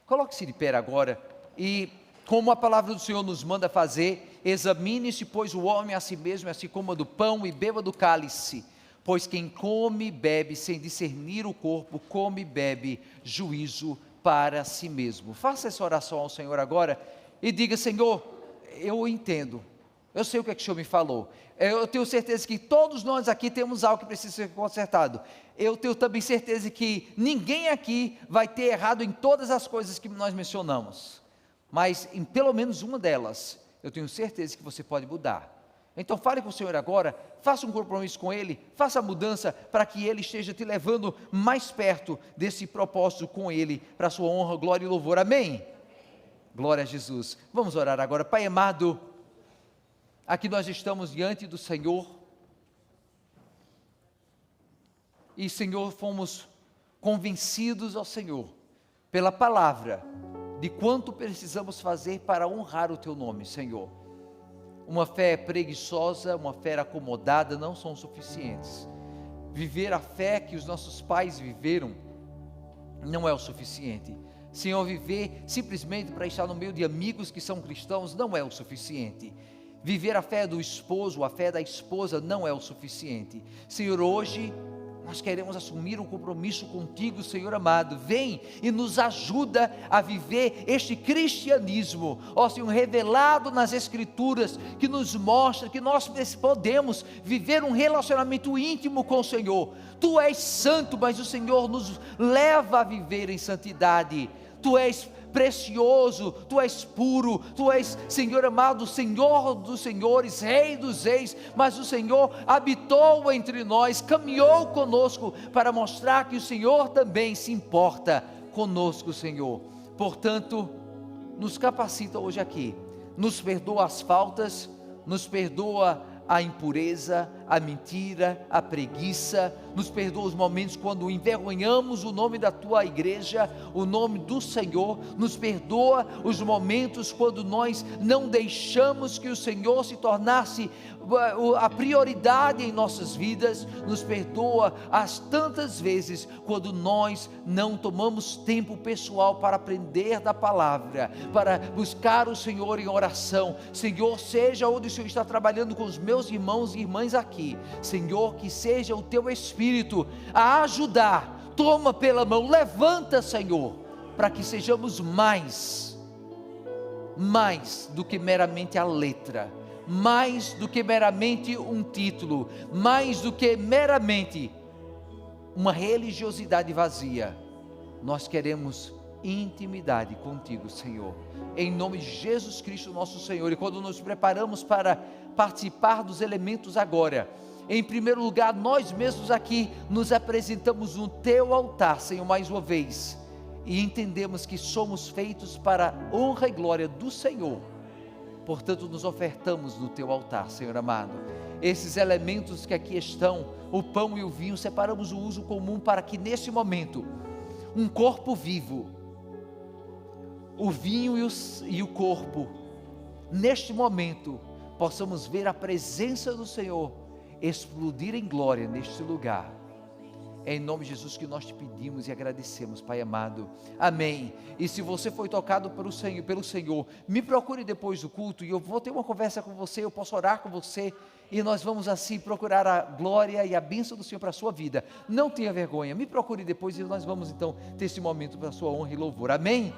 Coloque-se de pé agora e, como a palavra do Senhor nos manda fazer, examine-se, pois, o homem a si mesmo, assim como do pão, e beba do cálice. Pois quem come e bebe sem discernir o corpo, come e bebe juízo para si mesmo. Faça essa oração ao Senhor agora e diga: Senhor, eu entendo, eu sei o que é que o Senhor me falou, eu tenho certeza que todos nós aqui temos algo que precisa ser consertado, eu tenho também certeza que ninguém aqui vai ter errado em todas as coisas que nós mencionamos, mas em pelo menos uma delas, eu tenho certeza que você pode mudar. Então fale com o Senhor agora, faça um compromisso com Ele, faça a mudança para que Ele esteja te levando mais perto desse propósito com Ele, para a sua honra, glória e louvor. Amém? Glória a Jesus. Vamos orar agora. Pai amado, aqui nós estamos diante do Senhor, e Senhor, fomos convencidos ao Senhor, pela palavra, de quanto precisamos fazer para honrar o Teu nome, Senhor. Uma fé preguiçosa, uma fé acomodada não são suficientes. Viver a fé que os nossos pais viveram não é o suficiente. Senhor, viver simplesmente para estar no meio de amigos que são cristãos não é o suficiente. Viver a fé do esposo, a fé da esposa não é o suficiente. Senhor, hoje nós queremos assumir um compromisso contigo, Senhor amado. Vem e nos ajuda a viver este cristianismo, ó Senhor, revelado nas Escrituras, que nos mostra que nós podemos viver um relacionamento íntimo com o Senhor. Tu és santo, mas o Senhor nos leva a viver em santidade. Tu és precioso, Tu és puro, Tu és, Senhor amado, Senhor dos senhores, Rei dos reis, mas o Senhor habitou entre nós, caminhou conosco, para mostrar que o Senhor também se importa conosco, Senhor. Portanto, nos capacita hoje aqui, nos perdoa as faltas, nos perdoa a impureza, a mentira, a preguiça, nos perdoa os momentos quando envergonhamos o nome da Tua igreja, o nome do Senhor, nos perdoa os momentos quando nós não deixamos que o Senhor se tornasse a prioridade em nossas vidas, nos perdoa as tantas vezes quando nós não tomamos tempo pessoal para aprender da palavra, para buscar o Senhor em oração. Senhor, seja onde o Senhor está trabalhando com os meus irmãos e irmãs aqui, Senhor, que seja o Teu Espírito a ajudar. Toma pela mão, levanta, Senhor, para que sejamos mais do que meramente a letra, mais do que meramente um título, mais do que meramente uma religiosidade vazia. Nós queremos intimidade contigo, Senhor, em nome de Jesus Cristo nosso Senhor. E quando nos preparamos para participar dos elementos agora, em primeiro lugar, nós mesmos aqui nos apresentamos no Teu altar, Senhor, mais uma vez, e entendemos que somos feitos para a honra e glória do Senhor. Portanto, nos ofertamos no Teu altar, Senhor amado. Esses elementos que aqui estão, o pão e o vinho, separamos o uso comum para que nesse momento, um corpo vivo, o vinho e o corpo, neste momento, possamos ver a presença do Senhor explodir em glória neste lugar. É em nome de Jesus que nós te pedimos e agradecemos, Pai amado. Amém. E se você foi tocado pelo Senhor, me procure depois do culto e eu vou ter uma conversa com você, eu posso orar com você e nós vamos assim procurar a glória e a bênção do Senhor para a sua vida. Não tenha vergonha, me procure depois e nós vamos então ter esse momento para a sua honra e louvor. Amém?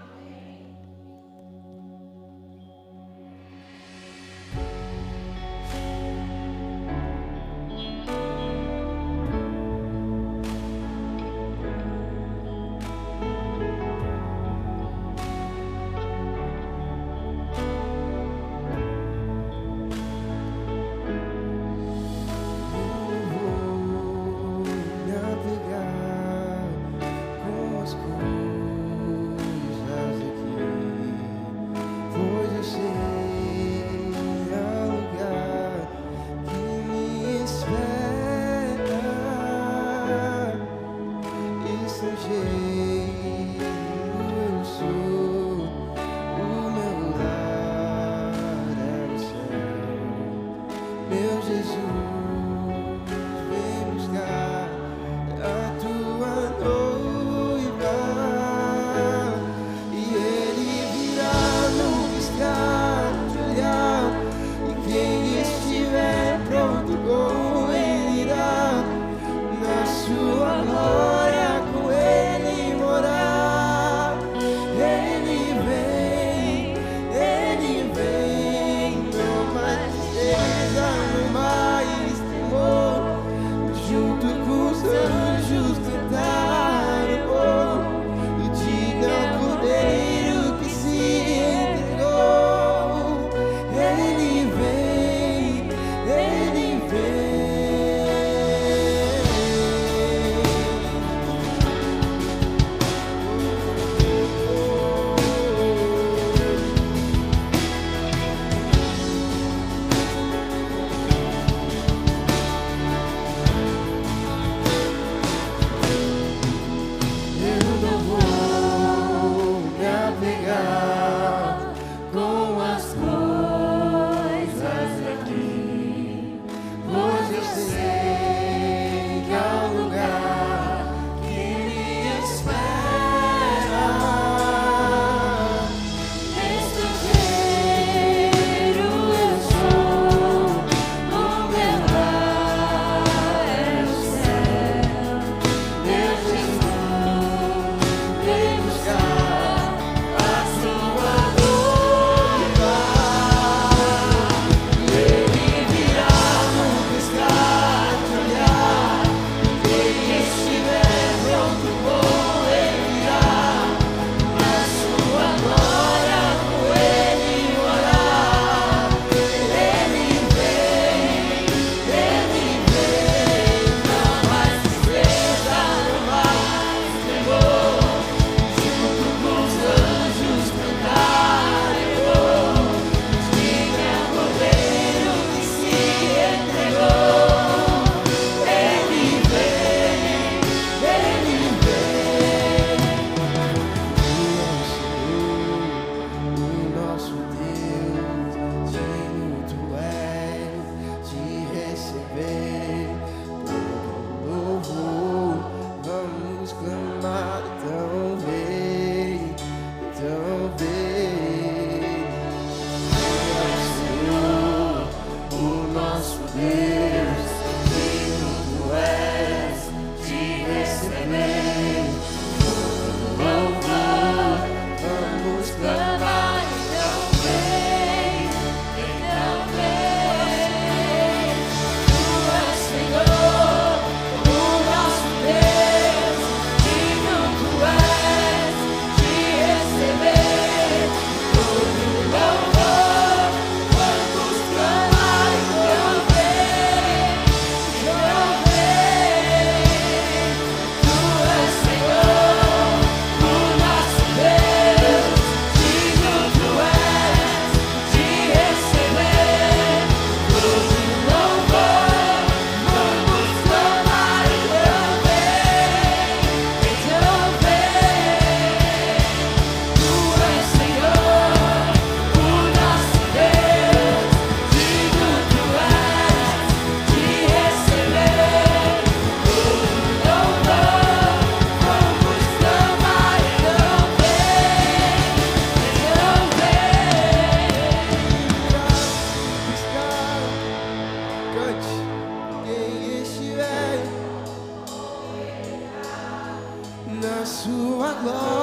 Sua glória.